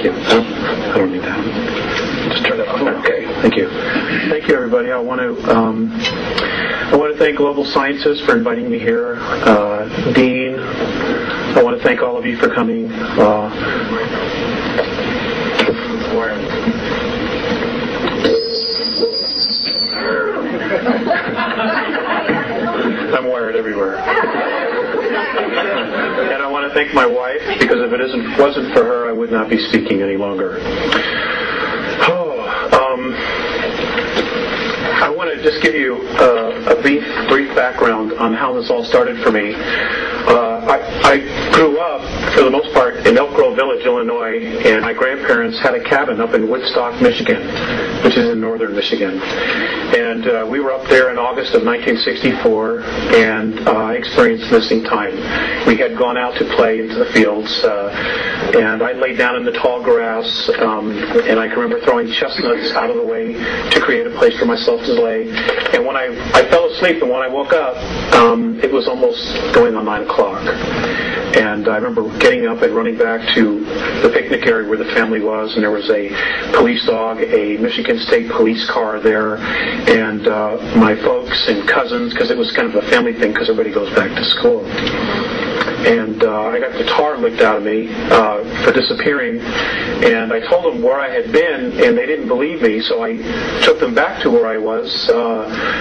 Thank you. I don't need that. Just turn it off. Okay. Thank you. Thank you, everybody. I want to thank Global Sciences for inviting me here. Dean, I want to thank all of you for coming. I'm wired everywhere. And I want to thank my wife, because if it wasn't for her, I would not be speaking any longer. I want to just give you a brief background on how this all started for me. I grew up, for the most part, in Elk Grove Village, Illinois, and my grandparents had a cabin up in Woodstock, Michigan, which is in northern Michigan. And we were up there in August of 1964, and I experienced missing time. We had gone out to play into the fields, and I laid down in the tall grass, and I can remember throwing chestnuts out of the way to create a place for myself to lay. And when I fell asleep, and when I woke up, it was almost going on 9 o'clock. And I remember getting up and running back to the picnic area where the family was, and there was a police dog, a Michigan State police car there, and my folks and cousins, because it was kind of a family thing because everybody goes back to school. And I got the tar licked out of me for disappearing, and I told them where I had been, and they didn't believe me, so I took them back to where I was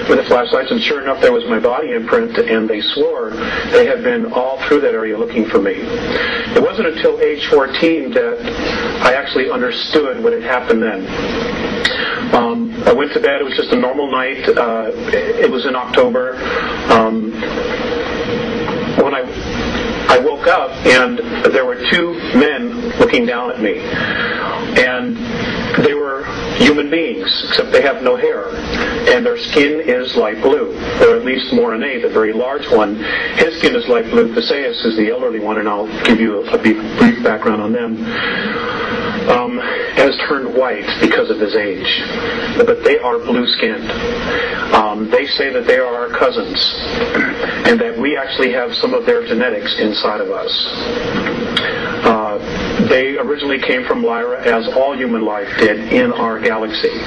with the flashlights, and sure enough, there was my body imprint, and they swore they had been all through that area looking for me. It wasn't until age 14 that I actually understood what had happened then. I went to bed. It was just a normal night. It was in October. When I woke up, and there were 2 men looking down at me. And they were human beings, except they have no hair. And their skin is light blue, or at least Morinay, the very large one. His skin is light blue. Theseus is the elderly one, and I'll give you a brief background on them. Has turned white because of his age, but they are blue-skinned. They say that they are our cousins, and that we actually have some of their genetics inside of us. They originally came from Lyra, as all human life did in our galaxy.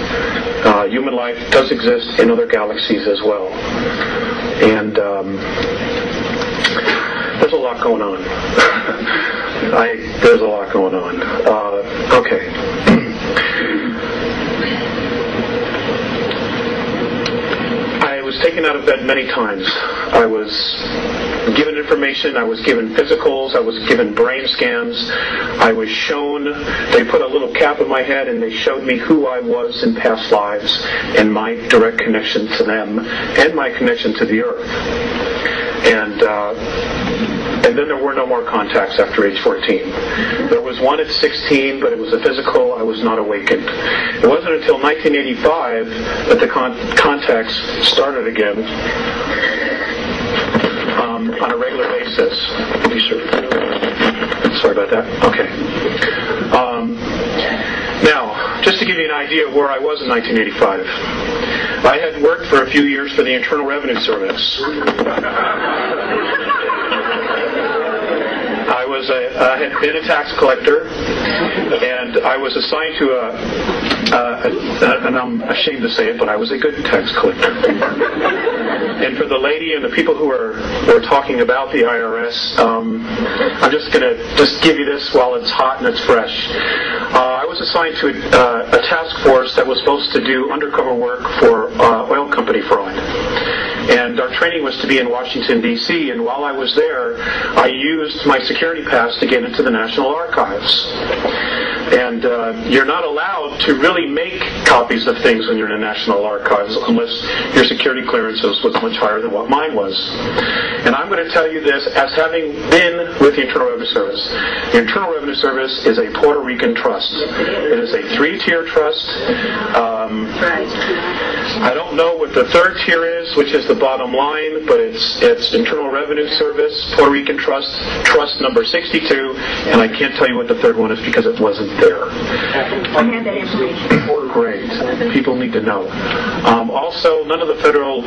Human life does exist in other galaxies as well. And there's a lot going on. There's a lot going on. Okay. I was taken out of bed many times. I was given information, I was given physicals, I was given brain scans, I was shown, they put a little cap on my head and they showed me who I was in past lives and my direct connection to them and my connection to the Earth. And then there were no more contacts after age 14. There was one at 16, but it was a physical. I was not awakened. It wasn't until 1985 that the contacts started again on a regular basis. Sorry about that. Okay. Now, just to give you an idea of where I was in 1985, I had worked for a few years for the Internal Revenue Service. I had been a tax collector, and I was assigned to and I'm ashamed to say it, but I was a good tax collector. And for the lady and the people who were talking about the IRS, I'm just going to give you this while it's hot and it's fresh. I was assigned to a task force that was supposed to do undercover work for oil company fraud. And our training was to be in Washington, D.C., and while I was there, I used my security pass to get into the National Archives. And you're not allowed to really make copies of things when you're in the National Archives unless your security clearances was much higher than what mine was. And I'm going to tell you this as having been with the Internal Revenue Service. The Internal Revenue Service is a Puerto Rican trust. It is a 3-tier trust. I don't know what the 3rd tier is, which is the bottom line, but it's Internal Revenue Service, Puerto Rican Trust, Trust number 62, and I can't tell you what the 3rd one is because it wasn't there. I had that information. Great. People need to know. Also, none of the federal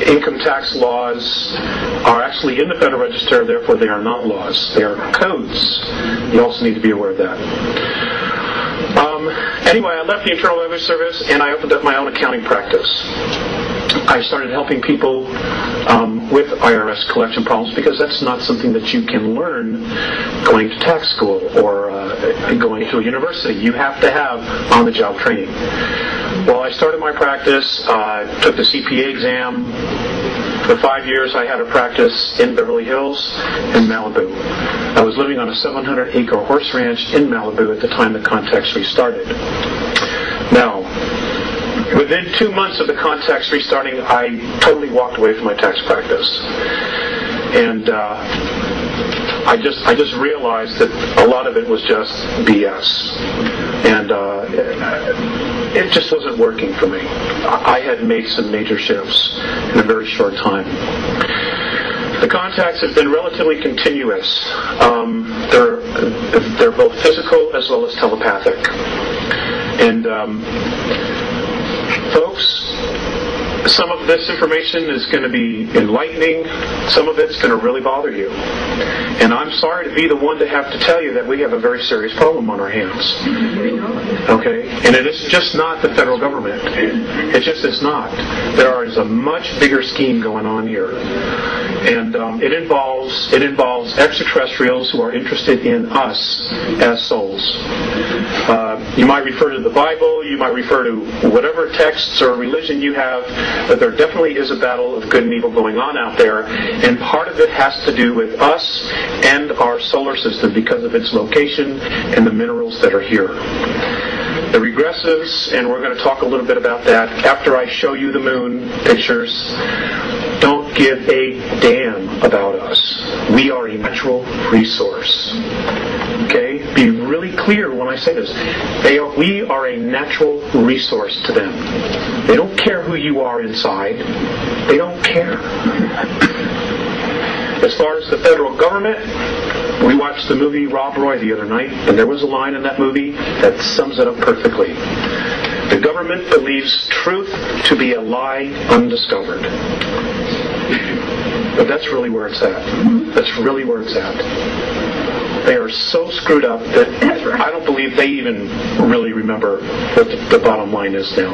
income tax laws are actually in the Federal Register, therefore they are not laws. They are codes. You also need to be aware of that. Anyway, I left the Internal Revenue Service and I opened up my own accounting practice. I started helping people with IRS collection problems because that's not something that you can learn going to tax school or going to a university. You have to have on-the-job training. Well, I started my practice, took the CPA exam. For 5 years, I had a practice in Beverly Hills and Malibu. I was living on a 700-acre horse ranch in Malibu at the time the context restarted. Now, within 2 months of the context restarting, I totally walked away from my tax practice. And I just realized that a lot of it was just BS. And it just wasn't working for me. I had made some major shifts in a very short time. The contacts have been relatively continuous. They're both physical as well as telepathic. And folks, some of this information is going to be enlightening. Some of it's going to really bother you. And I'm sorry to be the one to have to tell you that we have a very serious problem on our hands. Okay? And it is just not the federal government. It just is not. There is a much bigger scheme going on here. And it involves extraterrestrials who are interested in us as souls. You might refer to the Bible, you might refer to whatever texts or religion you have, but there definitely is a battle of good and evil going on out there, and part of it has to do with us and our solar system because of its location and the minerals that are here. The regressives, and we're going to talk a little bit about that after I show you the moon pictures, don't give a damn about us. We are a natural resource. Okay? Be really clear when I say this. We are a natural resource to them. They don't care who you are inside. They don't care. As far as the federal government, we watched the movie Rob Roy the other night, and there was a line in that movie that sums it up perfectly. The government believes truth to be a lie undiscovered. But that's really where it's at. That's really where it's at. They are so screwed up that I don't believe they even really remember what the bottom line is now.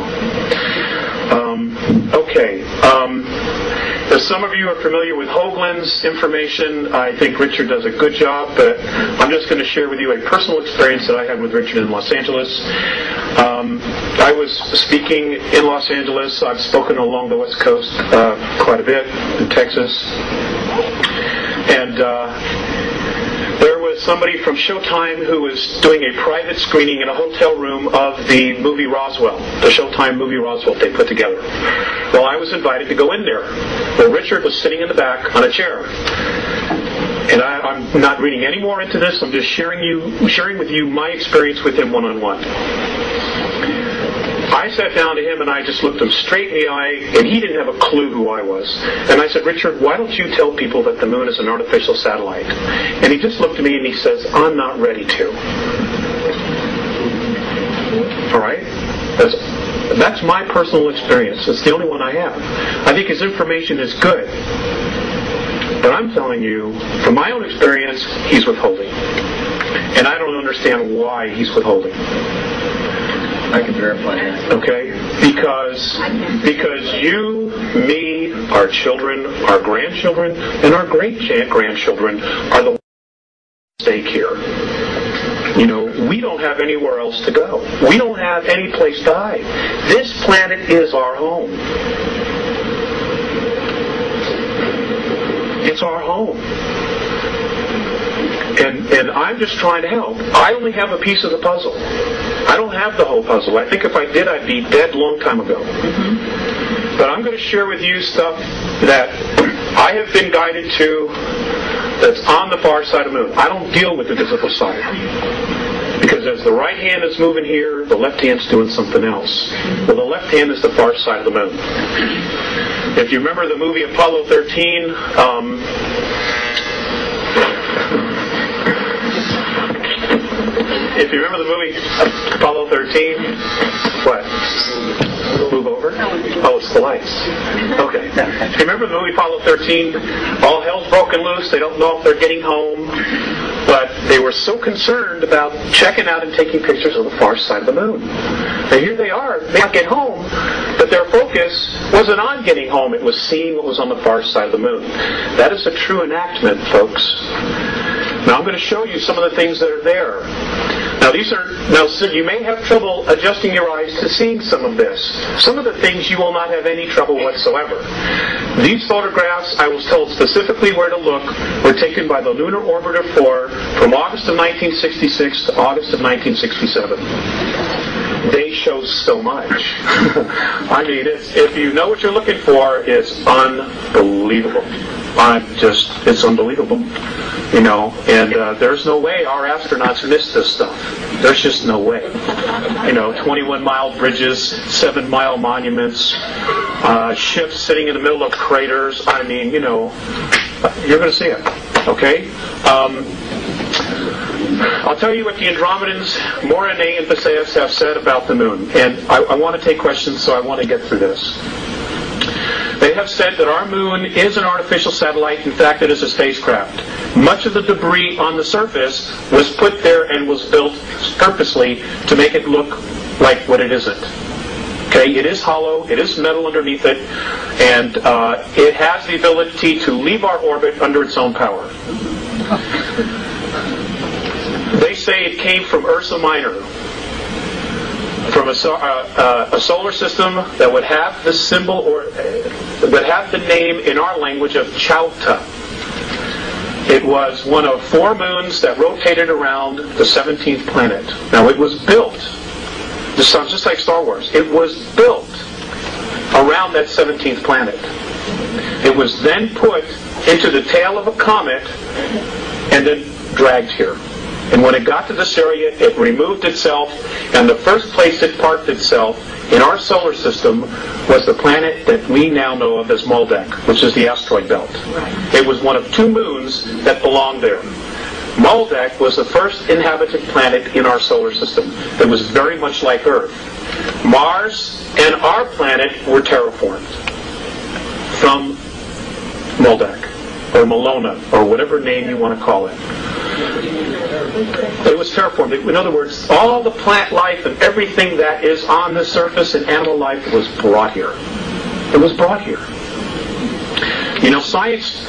Okay. As some of you are familiar with Hoagland's information, I think Richard does a good job, but I'm just going to share with you a personal experience that I had with Richard in Los Angeles. I was speaking in Los Angeles. I've spoken along the West Coast quite a bit, in Texas. And there was somebody from Showtime who was doing a private screening in a hotel room of the movie Roswell, the Showtime movie Roswell they put together. Well, I was invited to go in there. Well, Richard was sitting in the back on a chair. And I'm not reading any more into this. I'm just sharing with you my experience with him one-on-one. I sat down to him and I just looked him straight in the eye, and he didn't have a clue who I was. And I said, Richard, why don't you tell people that the moon is an artificial satellite? And he just looked at me and he says, I'm not ready to. All right? That's my personal experience. It's the only one I have. I think his information is good. But I'm telling you, from my own experience, he's withholding. And I don't understand why he's withholding. I can verify that. Okay? Because you, me, our children, our grandchildren, and our great-grandchildren are the ones at stake here. You know, we don't have anywhere else to go. We don't have any place to hide. This planet is our home. It's our home. And I'm just trying to help. I only have a piece of the puzzle. I don't have the whole puzzle. I think if I did, I'd be dead a long time ago. But I'm going to share with you stuff that I have been guided to that's on the far side of the moon. I don't deal with the visible side. Because as the right hand is moving here, the left hand's doing something else. Well, the left hand is the far side of the moon. If you remember the movie Apollo 13, if you remember the movie Apollo 13, what? Move over? Oh, it's the lights. Okay. If you remember the movie Apollo 13, all hell's broken loose. They don't know if they're getting home. But they were so concerned about checking out and taking pictures of the far side of the moon. And here they are, they can't get home, but their focus wasn't on getting home, it was seeing what was on the far side of the moon. That is a true enactment, folks. Now I'm going to show you some of the things that are there. Now so you may have trouble adjusting your eyes to seeing some of this. Some of the things you will not have any trouble whatsoever. These photographs, I was told specifically where to look, were taken by the Lunar Orbiter 4 from August of 1966 to August of 1967. They show so much. I mean, if you know what you're looking for, it's unbelievable. It's unbelievable. You know, and there's no way our astronauts missed this stuff. There's just no way. You know, 21-mile bridges, 7-mile monuments, ships sitting in the middle of craters. I mean, you know, you're going to see it. Okay? I'll tell you what the Andromedans, Morine and Visayas, have said about the moon. And I want to take questions, so I want to get through this. They have said that our moon is an artificial satellite. In fact, it is a spacecraft. Much of the debris on the surface was put there and was built purposely to make it look like what it isn't. Okay, it is hollow, it is metal underneath it, and it has the ability to leave our orbit under its own power. They say it came from Ursa Minor, from a solar system that would have the symbol or would have the name in our language of Chauta. It was one of 4 moons that rotated around the 17th planet. Now it was built, this sounds just like Star Wars, it was built around that 17th planet. It was then put into the tail of a comet and then dragged here. And when it got to this area, it removed itself, and the first place it parked itself in our solar system was the planet that we now know of as Maldek, which is the asteroid belt. It was one of 2 moons that belonged there. Maldek was the first inhabited planet in our solar system. It was very much like Earth. Mars and our planet were terraformed from Maldek, or Malona, or whatever name you want to call it. It was terraformed. In other words, all the plant life and everything that is on the surface and animal life was brought here. It was brought here. You know, science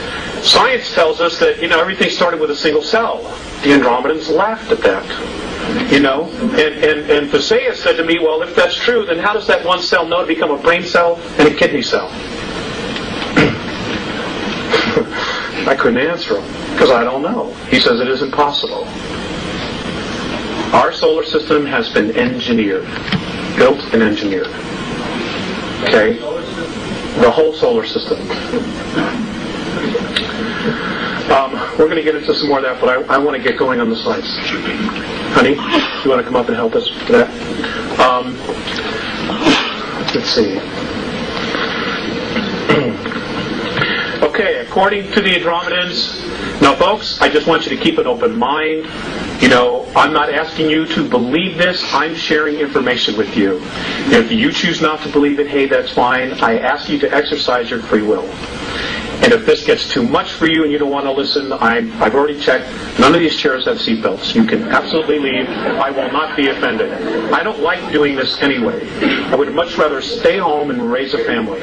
tells us that, you know, everything started with a single cell. The Andromedans laughed at that. You know, and Visayas said to me, well, if that's true, then how does that one cell know to become a brain cell and a kidney cell? I couldn't answer him, because I don't know. He says it is impossible. Our solar system has been engineered, built and engineered. Okay? The whole solar system. We're going to get into some more of that, but I want to get going on the slides. Honey, you want to come up and help us with that? Let's see. Okay, according to the Andromedans, now folks, I just want you to keep an open mind. You know, I'm not asking you to believe this, I'm sharing information with you. If you choose not to believe it, hey, that's fine. I ask you to exercise your free will. And if this gets too much for you and you don't want to listen, I've already checked. None of these chairs have seatbelts. You can absolutely leave. I will not be offended. I don't like doing this anyway. I would much rather stay home and raise a family.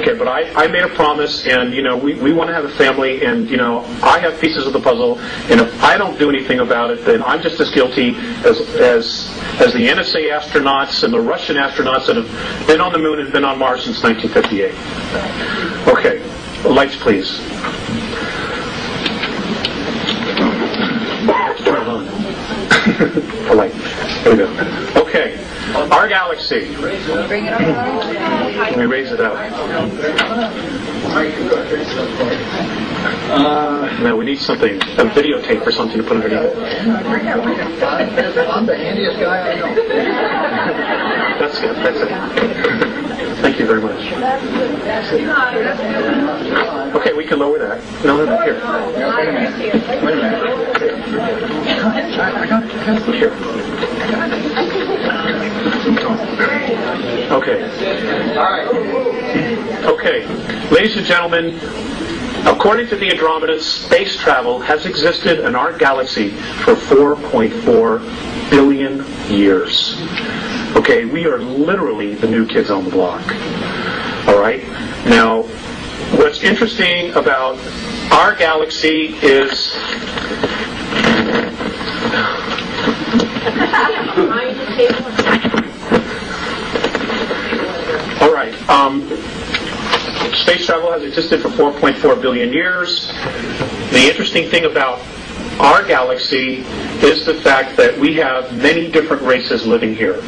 Okay, but I made a promise, and, you know, we want to have a family, and, you know, I have pieces of the puzzle, and if I don't do anything about it, then I'm just as guilty as the NSA astronauts and the Russian astronauts that have been on the moon and been on Mars since 1958. Okay. Lights, please. Turn it on. The light. There we go. Okay. Our galaxy. Let me raise it up. No, we need something, a videotape or something to put underneath it. I'm the handiest guy I know. That's good. That's it. Thank you very much. Okay, we can lower that. No, here. Wait a minute. I got it. Here. Okay. All right. Okay. Ladies and gentlemen, According to the Andromedans, space travel has existed in our galaxy for 4.4 billion years. Okay, we are literally the new kids on the block. All right? Now, what's interesting about our galaxy is... All right. Space travel has existed for 4.4 billion years. The interesting thing about our galaxy is the fact that we have many different races living here.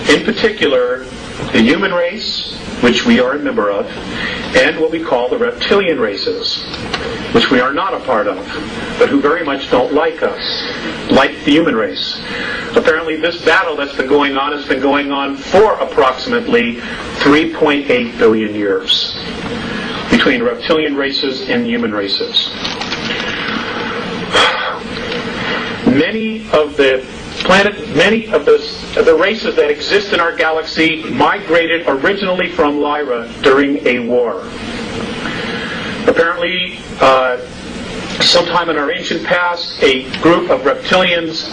In particular, the human race, which we are a member of, and what we call the reptilian races, which we are not a part of, but who very much don't like us, like the human race. Apparently this battle that's been going on has been going on for approximately 3.8 billion years between reptilian races and human races. Many of the races that exist in our galaxy migrated originally from Lyra during a war. Apparently, sometime in our ancient past, a group of reptilians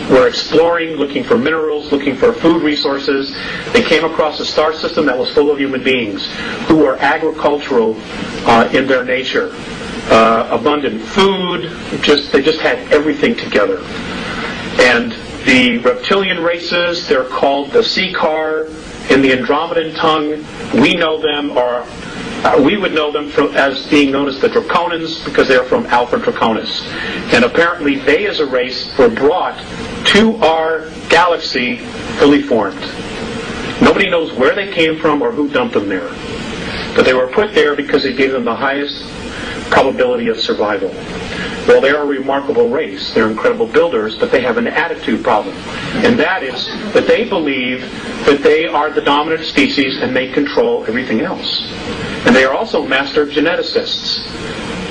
were exploring, looking for minerals, looking for food resources. They came across a star system that was full of human beings who were agricultural in their nature. Abundant food, they just had everything together. And the reptilian races, they're called the Seekar. In the Andromedan tongue, we know them, or we would know them as being known as the Draconans, because they're from Alpha Draconis. And apparently they as a race were brought to our galaxy fully formed. Nobody knows where they came from or who dumped them there. But they were put there because it gave them the highest probability of survival. Well, they're a remarkable race. They're incredible builders, but they have an attitude problem. And that is that they believe that they are the dominant species and they control everything else. And they are also master geneticists.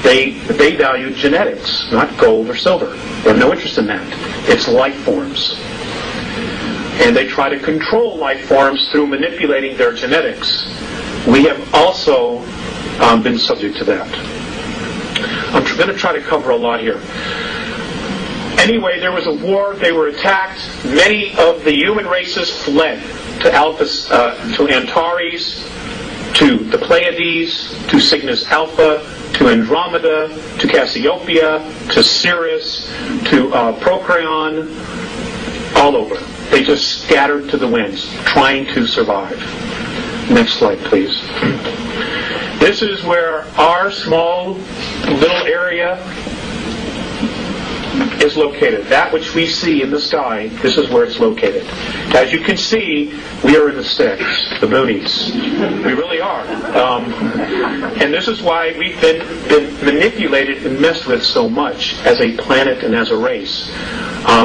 They value genetics, not gold or silver. They have no interest in that. It's life forms. And they try to control life forms through manipulating their genetics. We have also been subject to that. I'm going to try to cover a lot here. Anyway, there was a war. They were attacked. Many of the human races fled to Antares, to the Pleiades, to Cygnus Alpha, to Andromeda, to Cassiopeia, to Sirius, to Procyon, all over. They just scattered to the winds, trying to survive. Next slide, please. This is where our small little area is located. That which we see in the sky, this is where it's located. As you can see, we are in the sticks, the boonies. We really are. And this is why we've been manipulated and messed with so much as a planet and as a race.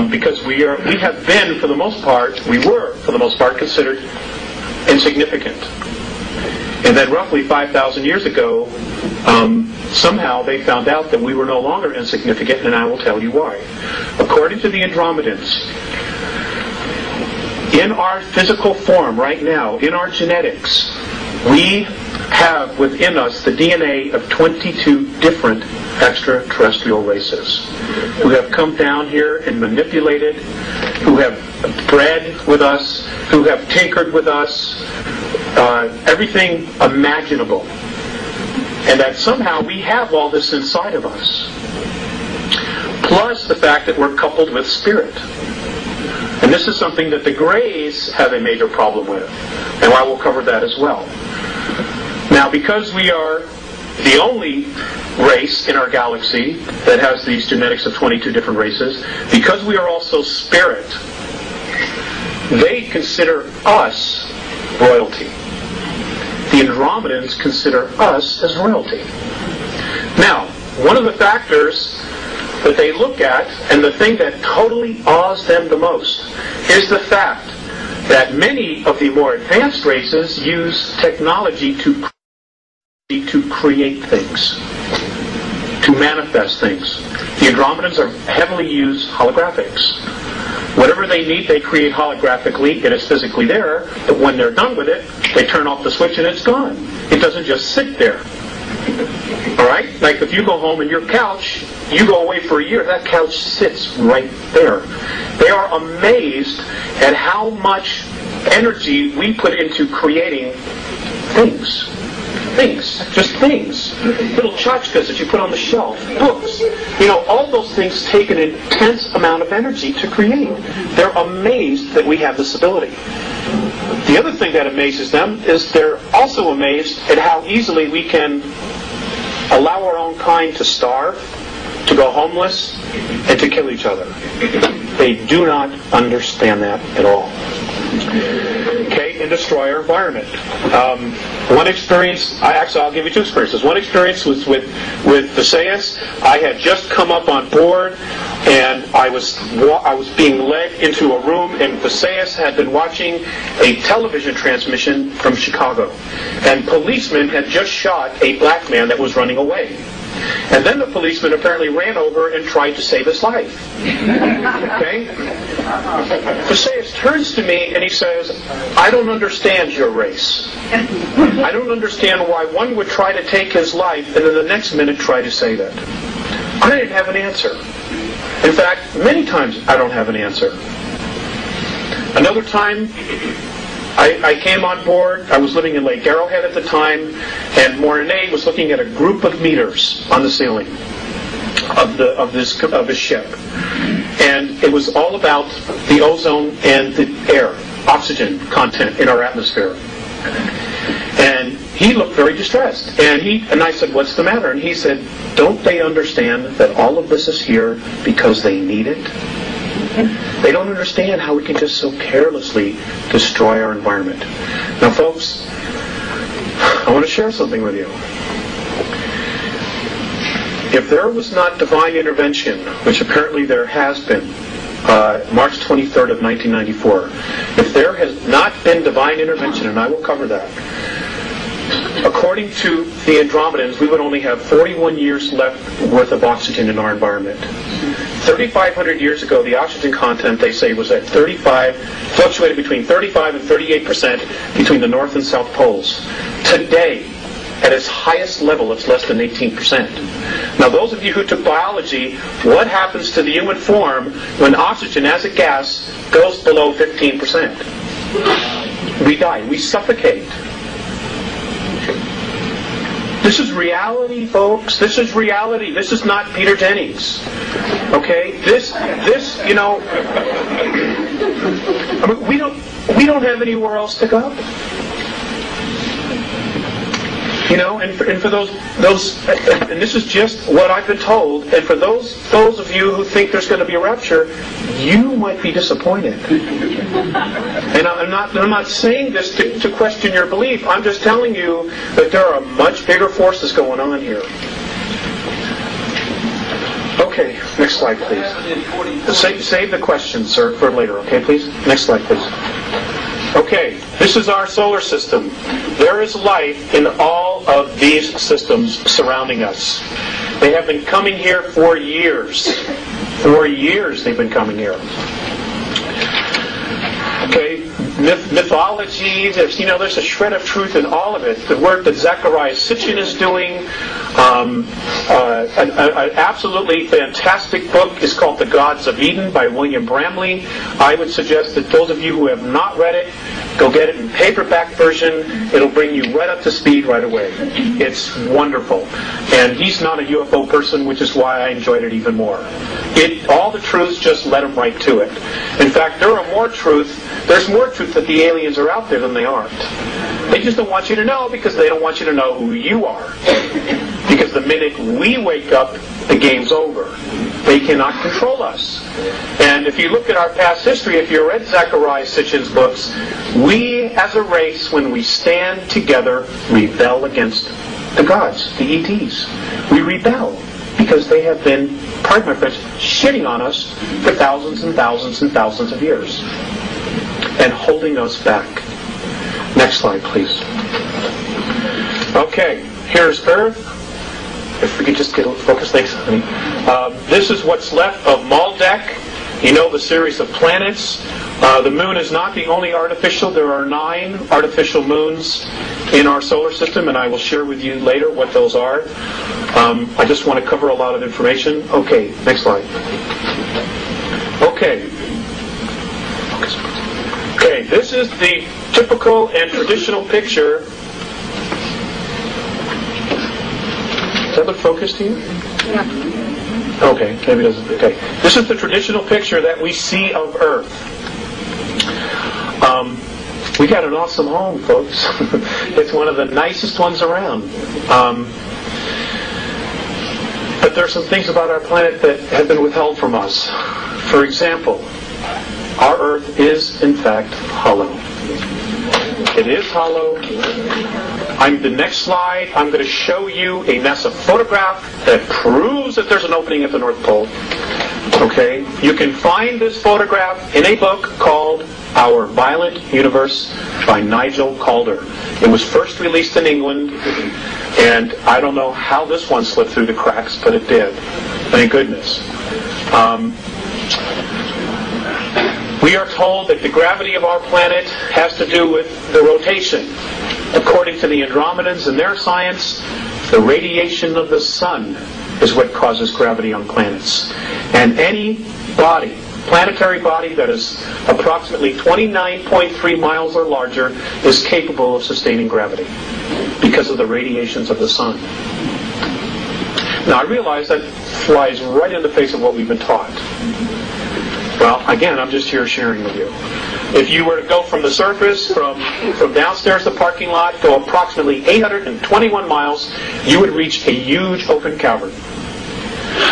Because we have been, for the most part, considered insignificant. And then roughly 5,000 years ago, somehow they found out that we were no longer insignificant, and I will tell you why. According to the Andromedans, in our physical form right now, in our genetics, we have within us the DNA of 22 different extraterrestrial races who have come down here and manipulated, who have bred with us, who have tinkered with us, everything imaginable. And that somehow we have all this inside of us. Plus the fact that we're coupled with spirit. And this is something that the Greys have a major problem with. And I will cover that as well. Now, because we are the only race in our galaxy that has these genetics of 22 different races, because we are also spirit, they consider us royalty. The Andromedans consider us as royalty. Now, one of the factors that they look at, and the thing that totally awes them the most, is the fact that many of the more advanced races use technology to create things, to manifest things. The Andromedans are heavily use holographics. Whatever they need, they create holographically. It is physically there, but when they're done with it, they turn off the switch and it's gone. It doesn't just sit there. All right? Like if you go home and your couch, you go away for a year, that couch sits right there. They are amazed at how much energy we put into creating things. Just things. Little tchotchkes that you put on the shelf, books. All those things take an intense amount of energy to create. They're amazed that we have this ability. The other thing that amazes them is they're also amazed at how easily we can allow our own kind to starve, to go homeless, and to kill each other. They do not understand that at all. Okay, and destroy our environment. One experience, I'll give you two experiences. One experience was with Visayas. I had just come up on board, and I was being led into a room, and Visayas had been watching a television transmission from Chicago. And policemen had just shot a black man that was running away. And then the policeman apparently ran over and tried to save his life. Okay? Visayas turns to me and he says, I don't understand your race. I don't understand why one would try to take his life and then the next minute try to save it. I didn't have an answer. In fact, many times I don't have an answer. Another time, I came on board. I was living in Lake Arrowhead at the time, and Mornay was looking at a group of meters on the ceiling of his ship, and it was all about the ozone and the air, oxygen content in our atmosphere. And he looked very distressed, and I said, "What's the matter?" And he said, "Don't they understand that all of this is here because they need it? They don't understand how we can just so carelessly destroy our environment." Now, folks, I want to share something with you. If there was not divine intervention, which apparently there has been, March 23rd of 1994, if there has not been divine intervention, and I will cover that, according to the Andromedans, we would only have 41 years left worth of oxygen in our environment. 3,500 years ago, the oxygen content, they say, was at 35, fluctuated between 35 and 38% between the North and South Poles. Today, at its highest level, it's less than 18%. Now, those of you who took biology, what happens to the human form when oxygen as a gas goes below 15%? We die. We suffocate. This is reality, folks. This is reality. This is not Peter Jennings. Okay? This, I mean, we don't have anywhere else to go. And for those, and this is just what I've been told, and for those of you who think there's going to be a rapture, you might be disappointed. And I'm not saying this to question your belief. I'm just telling you that there are much bigger forces going on here. Okay, next slide, please. Save the questions, sir, for later. Okay, please. Next slide, please. Okay, this is our solar system. There is life in all of these systems surrounding us. They have been coming here for years. For years they've been coming here. Okay, mythology, there's a shred of truth in all of it. The work that Zecharia Sitchin is doing, an absolutely fantastic book is called The Gods of Eden by William Bramley. I would suggest that those of you who have not read it, go get it in paperback version. It'll bring you right up to speed right away. It's wonderful. And he's not a UFO person, which is why I enjoyed it even more. All the truths, just let him right to it. In fact, there's more truth that the aliens are out there than they aren't. They just don't want you to know because they don't want you to know who you are. Because the minute we wake up, the game's over. They cannot control us. And if you look at our past history, if you read Zecharia Sitchin's books, we as a race, when we stand together, rebel against the gods, the ETs. We rebel because they have been, pardon my French, shitting on us for thousands and thousands and thousands of years and holding us back. Next slide, please. Okay, here's Earth. If we could just get a focus, thanks, honey. This is what's left of Maldek. You know, the series of planets. The moon is not the only artificial. There are 9 artificial moons in our solar system, and I will share with you later what those are. I just want to cover a lot of information. Okay, next slide. Okay. Okay, this is the typical and traditional picture. Does that look focused to you? Yeah. Okay, maybe it doesn't. Okay. This is the traditional picture that we see of Earth. We got an awesome home, folks. It's one of the nicest ones around. But there are some things about our planet that have been withheld from us. For example, our Earth is, in fact, hollow. It is hollow. The next slide, I'm going to show you a NASA photograph that proves that there's an opening at the North Pole. Okay? You can find this photograph in a book called Our Violent Universe by Nigel Calder. It was first released in England, and I don't know how this one slipped through the cracks, but it did. Thank goodness. We are told that the gravity of our planet has to do with the rotation. According to the Andromedans and their science, the radiation of the sun is what causes gravity on planets. And any body, planetary body that is approximately 29.3 miles or larger is capable of sustaining gravity because of the radiations of the sun. Now I realize that flies right in the face of what we've been taught. Well, again, I'm just here sharing with you. If you were to go from the surface, from downstairs to the parking lot, go approximately 821 miles, you would reach a huge open cavern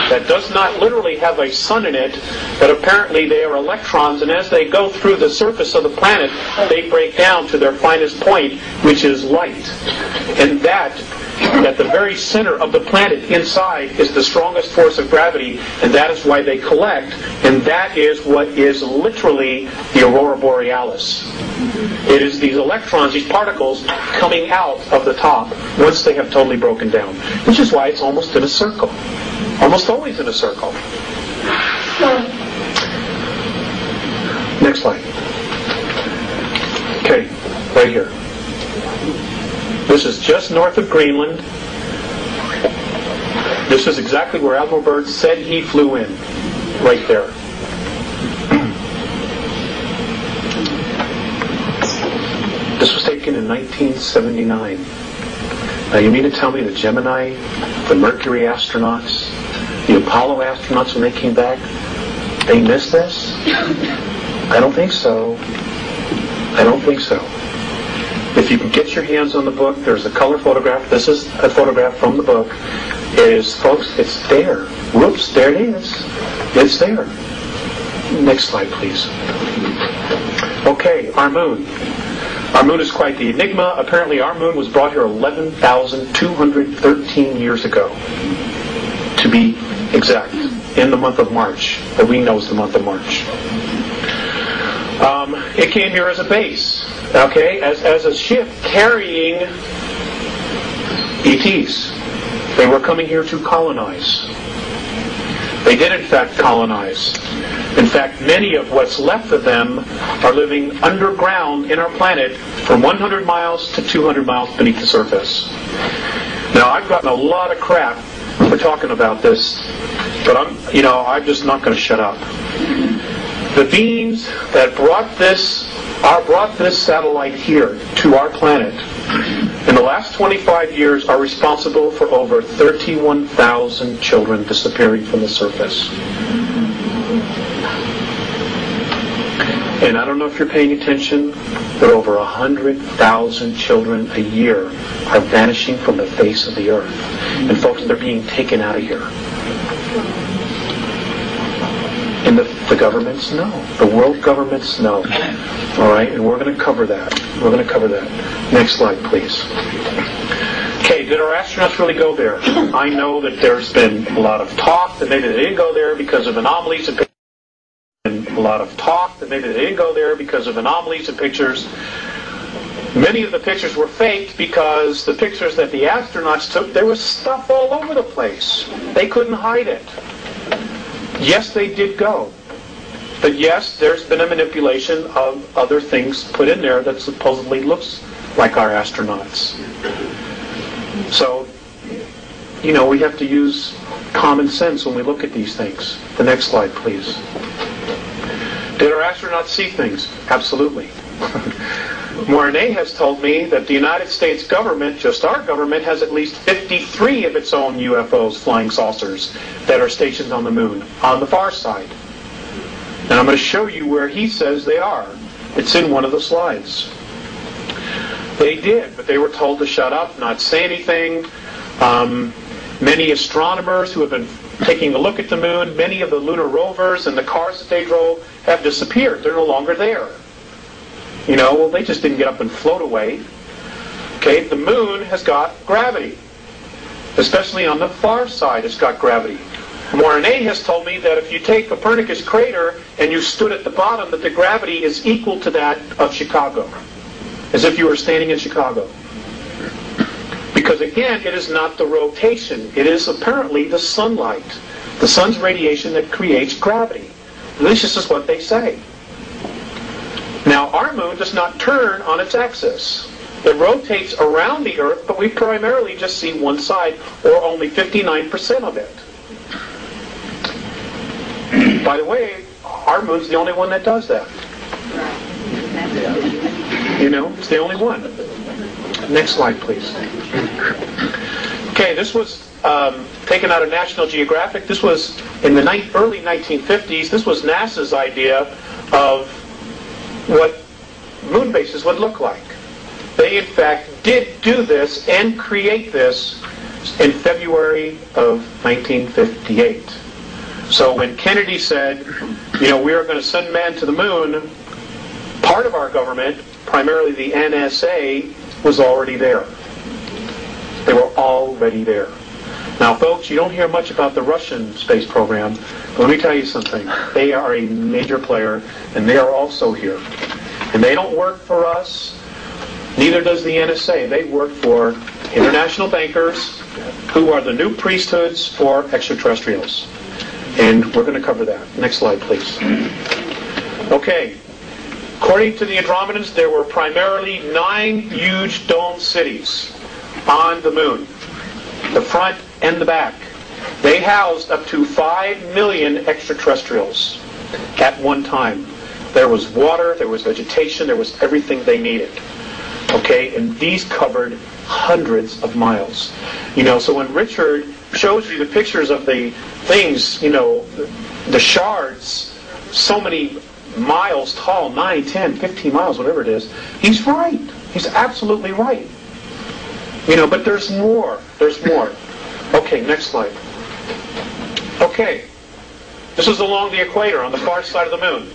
that does not literally have a sun in it, but apparently they are electrons, and as they go through the surface of the planet, they break down to their finest point, which is light. And that, at the very center of the planet inside, is the strongest force of gravity, and that is why they collect, and that is what is literally the aurora borealis. It is these electrons, these particles, coming out of the top once they have totally broken down, which is why it's almost in a circle. Almost always in a circle. Next slide. Okay, right here. This is just north of Greenland. This is exactly where Admiral Byrd said he flew in. Right there. This was taken in 1979. Now you mean to tell me the Gemini, the Mercury astronauts, the Apollo astronauts, when they came back, they missed this? I don't think so. I don't think so. If you can get your hands on the book, there's a color photograph. This is a photograph from the book. It is, folks, it's there. Whoops, there it is. It's there. Next slide, please. Okay, our moon. Our moon is quite the enigma. Apparently our moon was brought here 11,213 years ago. To be exact, in the month of March, that we know is the month of March. It came here as a base, okay, as a ship carrying ETs. They were coming here to colonize. They did, in fact, colonize. In fact, many of what's left of them are living underground in our planet from 100 miles to 200 miles beneath the surface. Now, I've gotten a lot of crap for talking about this, but I'm just not going to shut up. The beings that brought this satellite here to our planet in the last 25 years are responsible for over 31,000 children disappearing from the surface. And I don't know if you're paying attention, but over 100,000 children a year are vanishing from the face of the earth. And folks, they're being taken out of here. And the governments know. The world governments know. All right, and we're going to cover that. We're going to cover that. Next slide, please. Okay, did our astronauts really go there? I know that there's been a lot of talk that maybe they didn't go there because of anomalies and pictures. A lot of talk that maybe they didn't go there because of anomalies and pictures. Many of the pictures were faked because the pictures that the astronauts took, there was stuff all over the place. They couldn't hide it. Yes, they did go. But yes, there's been a manipulation of other things put in there that supposedly looks like our astronauts. So, we have to use common sense when we look at these things. The next slide, please. Did our astronauts see things? Absolutely. Mornay has told me that the United States government, just our government, has at least 53 of its own UFOs, flying saucers, that are stationed on the moon, on the far side. And I'm going to show you where he says they are. It's in one of the slides. They did, but they were told to shut up, not say anything. Many astronomers who have been taking a look at the moon, many of the lunar rovers and the cars that they drove have disappeared. They're no longer there. Well, they just didn't get up and float away. Okay, the moon has got gravity. Especially on the far side, it's got gravity. Mornay has told me that if you take Copernicus crater and you stood at the bottom, that the gravity is equal to that of Chicago. As if you were standing in Chicago. Because again, it is not the rotation. It is apparently the sunlight. The sun's radiation that creates gravity. At least this is what they say. Now, our moon does not turn on its axis. It rotates around the Earth, but we primarily just see one side, or only 59% of it. By the way, our moon's the only one that does that. It's the only one. Next slide, please. Okay, this was taken out of National Geographic. This was in the early 1950s. This was NASA's idea of what moon bases would look like. They, in fact, did do this and create this in February of 1958. So when Kennedy said, we are going to send man to the moon, part of our government, primarily the NSA, was already there. They were already there. Now, folks, you don't hear much about the Russian space program, but let me tell you something. They are a major player, and they are also here. And they don't work for us, neither does the NSA. They work for international bankers who are the new priesthoods for extraterrestrials. And we're going to cover that. Next slide, please. Okay. According to the Andromedans, there were primarily 9 huge domed cities on the moon, the front and the back. They housed up to 5 million extraterrestrials at one time. There was water, there was vegetation, there was everything they needed. Okay, and these covered hundreds of miles. So when Richard shows you the pictures of the things, the shards, so many miles tall, 9, 10, 15 miles, whatever it is, he's right. He's absolutely right. But there's more. There's more. Okay, next slide. Okay. This is along the equator on the far side of the moon.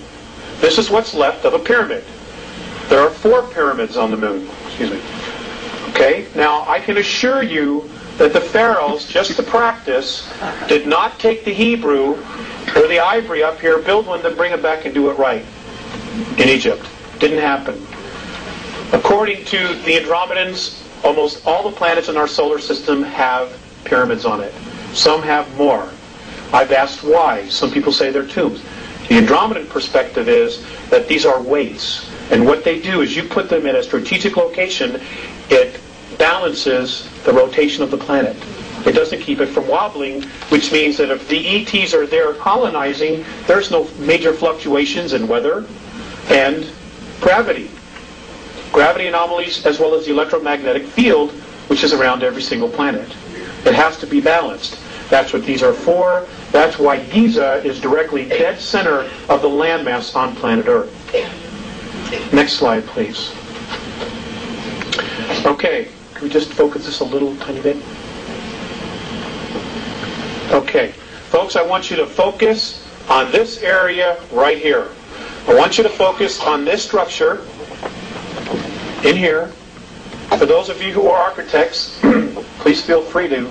This is what's left of a pyramid. There are 4 pyramids on the moon. Excuse me. Okay? Now, I can assure you that the pharaohs, just to practice, did not take the Hebrew or the ivory up here, build one, then bring it back and do it right in Egypt. Didn't happen. According to the Andromedans, almost all the planets in our solar system have pyramids on it. Some have more. I've asked why. Some people say they're tombs. The Andromedan perspective is that these are weights. And what they do is you put them in a strategic location, it balances the rotation of the planet. It doesn't keep it from wobbling, which means that if the ETs are there colonizing, there's no major fluctuations in weather and gravity. Gravity anomalies as well as the electromagnetic field, which is around every single planet. It has to be balanced. That's what these are for. That's why Giza is directly dead center of the landmass on planet Earth. Next slide, please. Okay, can we just focus this a little tiny bit? Okay, folks, I want you to focus on this area right here. I want you to focus on this structure in here. For those of you who are architects, please feel free to,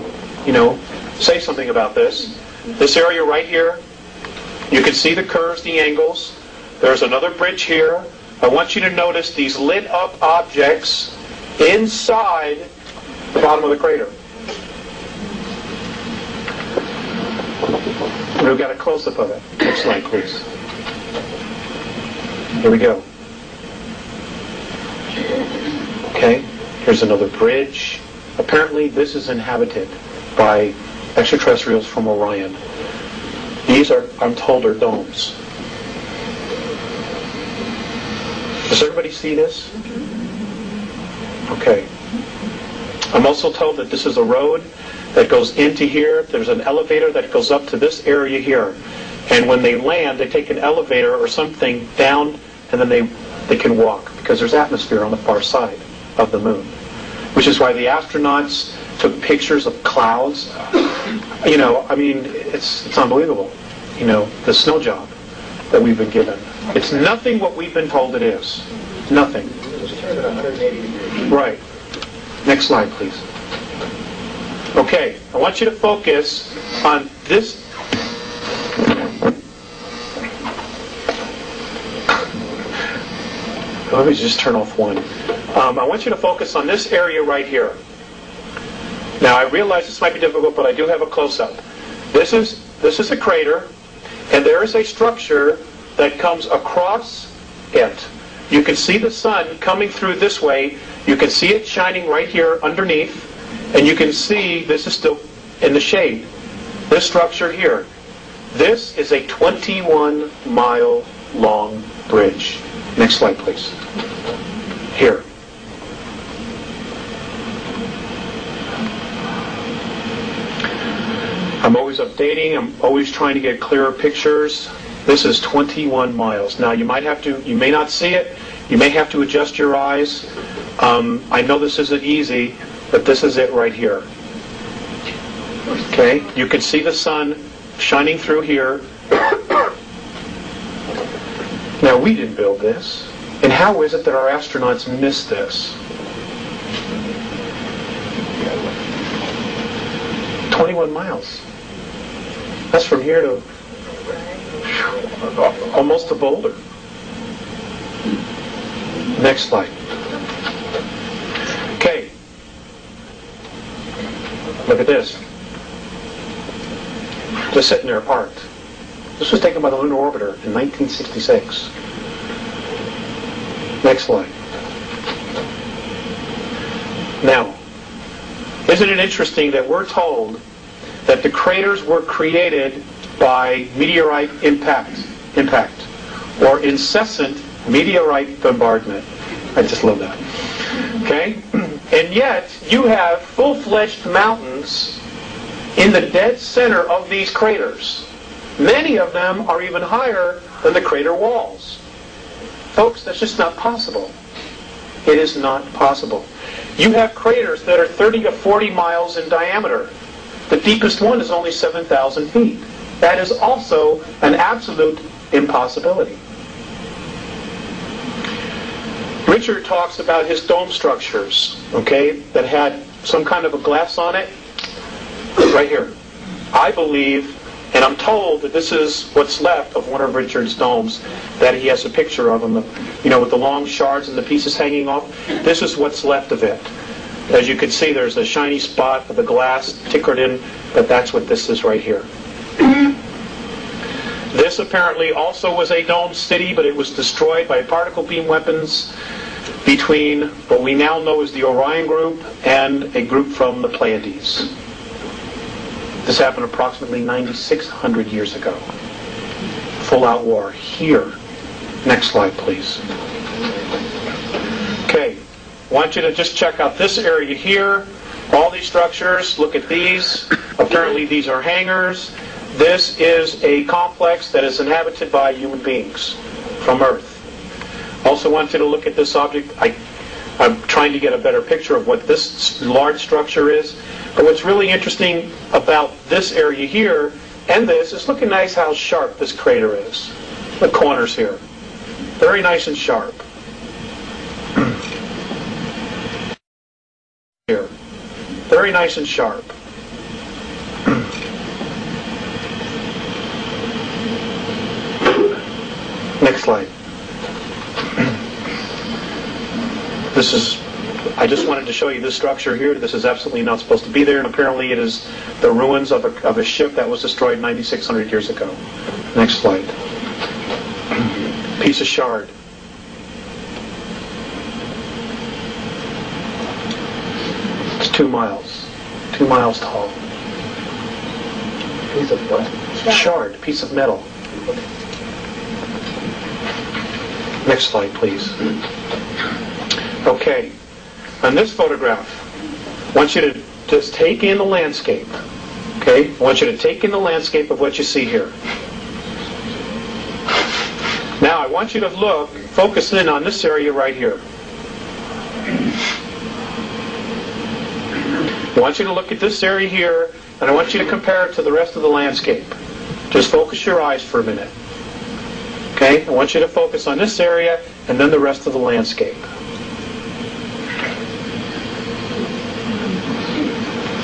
say something about this. This area right here, you can see the curves, the angles. There's another bridge here. I want you to notice these lit up objects inside the bottom of the crater. We've got a close-up of it. Next slide, please. Here we go. Okay, here's another bridge. Apparently this is inhabited by extraterrestrials from Orion. These are, I'm told, are domes. Does everybody see this? Okay. I'm also told that this is a road that goes into here. There's an elevator that goes up to this area here. And when they land, they take an elevator or something down, and then they can walk, because there's atmosphere on the far side of the moon. Which is why the astronauts took pictures of clouds. You know, I mean, it's unbelievable. You know, the snow job that we've been given. It's nothing what we've been told it is. Nothing. Just turn it 180 degrees. Right. Next slide, please. Okay, I want you to focus on this. Let me just turn off one. I want you to focus on this area right here. Now, I realize this might be difficult, but I do have a close-up. This is a crater, and there is a structure that comes across it. You can see the sun coming through this way. You can see it shining right here underneath, and you can see this is still in the shade. This structure here. This is a 21-mile long bridge. Next slide, please. Here. I'm always updating. I'm always trying to get clearer pictures. This is 21 miles. Now, you may not see it. You may have to adjust your eyes. I know this isn't easy, but this is it right here. Okay? You can see the sun shining through here. Now, we didn't build this. And how is it that our astronauts missed this? 21 miles. That's from here to almost to Boulder. Next slide. Okay. Look at this. Just sitting there apart. This was taken by the Lunar Orbiter in 1966. Next slide. Now, isn't it interesting that we're told that the craters were created by meteorite impact, or incessant meteorite bombardment? I just love that. Okay? And yet, you have full-fledged mountains in the dead center of these craters. Many of them are even higher than the crater walls. Folks, that's just not possible. It is not possible. You have craters that are 30 to 40 miles in diameter. The deepest one is only 7,000 feet. That is also an absolute impossibility. Richard talks about his dome structures, okay, that had some kind of a glass on it. Right here. I believe, and I'm told that this is what's left of one of Richard's domes, that he has a picture of them, you know, with the long shards and the pieces hanging off. This is what's left of it. As you can see, there's a shiny spot of the glass tickered in, but that's what this is right here. This apparently also was a domed city, but it was destroyed by particle beam weapons between what we now know as the Orion group and a group from the Pleiades. This happened approximately 9,600 years ago. Full-out war here. Next slide, please. Okay, I want you to just check out this area here. All these structures, look at these. Apparently these are hangars. This is a complex that is inhabited by human beings from Earth. Also want you to look at this object. I'm trying to get a better picture of what this large structure is. But what's really interesting about this area here and this is look at nice how sharp this crater is. The corners here. Very nice and sharp. Here. Very nice and sharp. Next slide. This is, I just wanted to show you this structure here. This is absolutely not supposed to be there, and apparently it is the ruins of a ship that was destroyed 9,600 years ago. Next slide. Piece of shard. 2 miles. 2 miles tall. Piece of what? Shard, piece of metal. Next slide, please. Okay. On this photograph, I want you to just take in the landscape. Okay? I want you to take in the landscape of what you see here. Now, I want you to look, focus in on this area right here. I want you to look at this area here, and I want you to compare it to the rest of the landscape. Just focus your eyes for a minute. Okay? I want you to focus on this area, and then the rest of the landscape.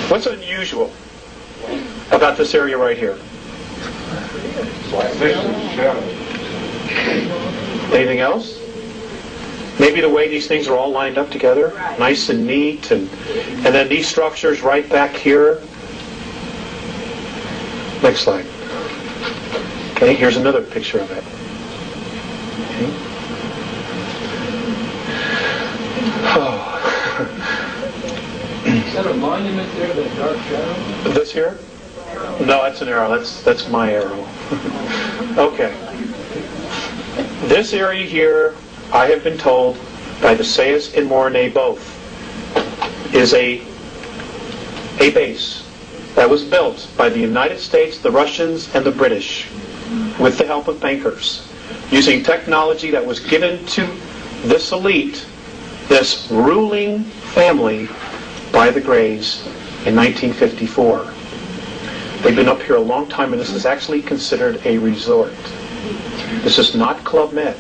What's unusual about this area right here? Anything else? Maybe the way these things are all lined up together, nice and neat, and then these structures right back here. Next slide. Okay, here's another picture of it. Okay. Oh. Is that a monument there, that dark shadow? This here? No, that's an arrow. That's my arrow. Okay. This area here, I have been told by the Sayas and Mornay both, is a base that was built by the United States, the Russians, and the British with the help of bankers, using technology that was given to this elite, this ruling family, by the Greys in 1954. They've been up here a long time, and this is actually considered a resort. This is not Club Med.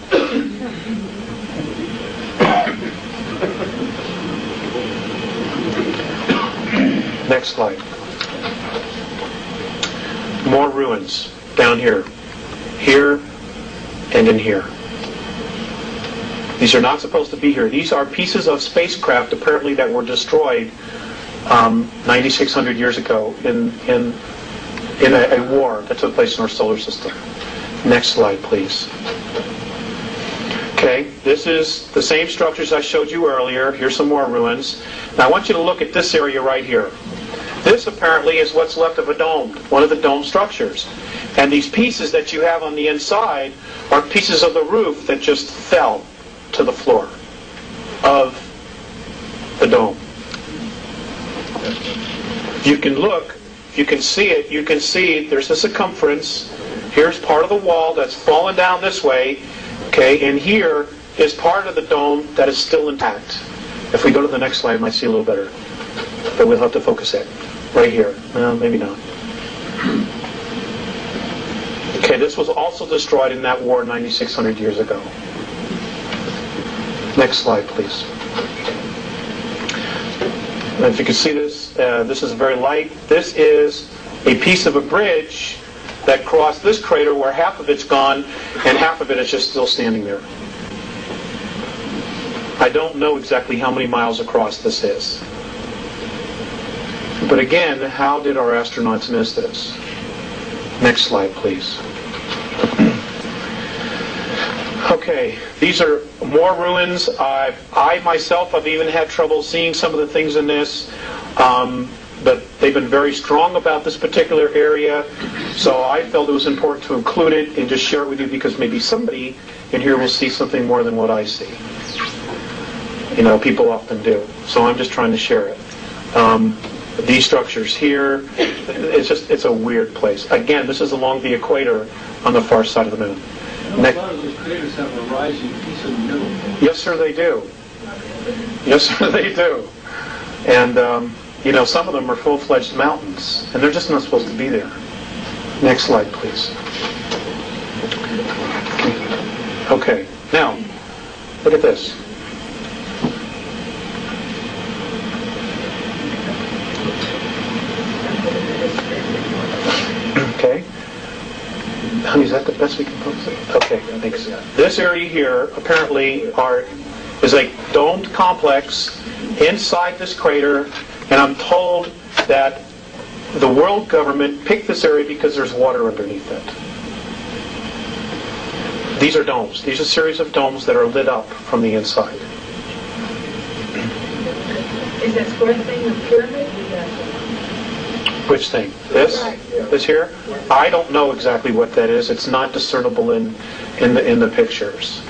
Next slide. More ruins down here. Here and in here. These are not supposed to be here. These are pieces of spacecraft apparently that were destroyed 9,600 years ago in a war that took place in our solar system. Next slide, please. Okay, this is the same structures I showed you earlier. Here's some more ruins. Now I want you to look at this area right here. This apparently is what's left of a dome, one of the dome structures. And these pieces that you have on the inside are pieces of the roof that just fell to the floor of the dome. You can look, you can see it, you can see there's the circumference. Here's part of the wall that's fallen down this way, okay, and here is part of the dome that is still intact. If we go to the next slide, you might see a little better, but we'll have to focus it right here. No, maybe not. Okay, this was also destroyed in that war 9,600 years ago. Next slide, please. And if you can see this, this is very light. This is a piece of a bridge that crossed this crater where half of it's gone and half of it is just still standing there. I don't know exactly how many miles across this is. But again, how did our astronauts miss this? Next slide, please. Okay, these are more ruins. I myself have even had trouble seeing some of the things in this, but they've been very strong about this particular area, so I felt it was important to include it and just share it with you because maybe somebody in here will see something more than what I see. You know, people often do. So I'm just trying to share it. These structures here, it's a weird place. Again, this is along the equator on the far side of the moon. A lot of those craters have a rising piece in the middle. Yes, sir, they do. Yes, sir, they do. And, you know, some of them are full-fledged mountains, and they're just not supposed to be there. Next slide, please. Okay, now, look at this. Okay. Is that the best we can post it? Okay, thanks. This area here apparently is a domed complex inside this crater, and I'm told that the world government picked this area because there's water underneath it. These are domes. These are a series of domes that are lit up from the inside. Is that square thing a pyramid? Which thing? This? This here? I don't know exactly what that is. It's not discernible in the pictures.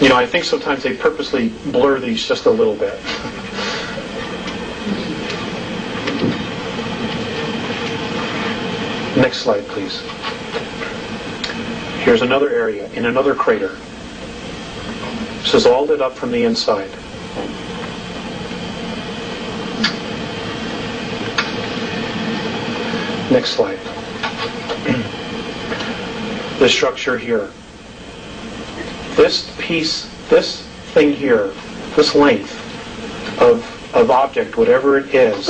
You know, I think sometimes they purposely blur these just a little bit. Next slide, please. Here's another area in another crater. This is all lit up from the inside. Next slide. The structure here. This piece, this thing here, this length of object, whatever it is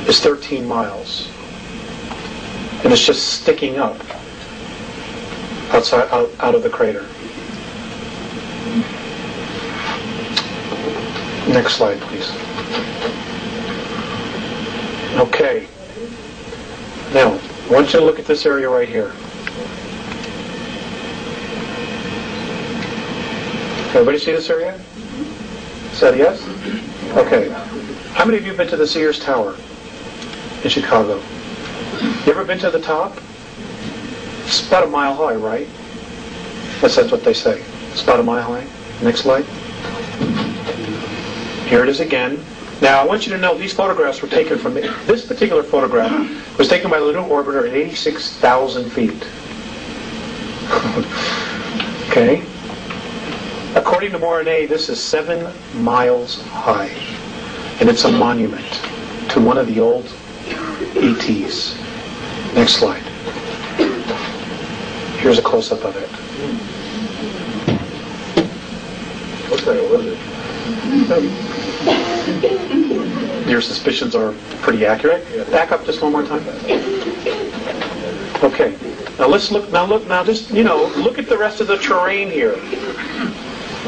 13 miles. And it's just sticking up outside, out of the crater. Next slide, please. Okay. Now, I want you to look at this area right here. Everybody see this area? Is that a yes? Okay. How many of you have been to the Sears Tower in Chicago? You ever been to the top? It's about a mile high, right? That's what they say. It's about a mile high. Next slide. Here it is again. Now, I want you to know these photographs were taken from... This particular photograph was taken by the Lunar Orbiter at 86,000 feet. Okay? According to Morine, this is 7 miles high. And it's a monument to one of the old ETs. Next slide. Here's a close-up of it. What kind of was it? Your suspicions are pretty accurate. Back up just one more time. Okay. Now let's look. Now just look at the rest of the terrain here.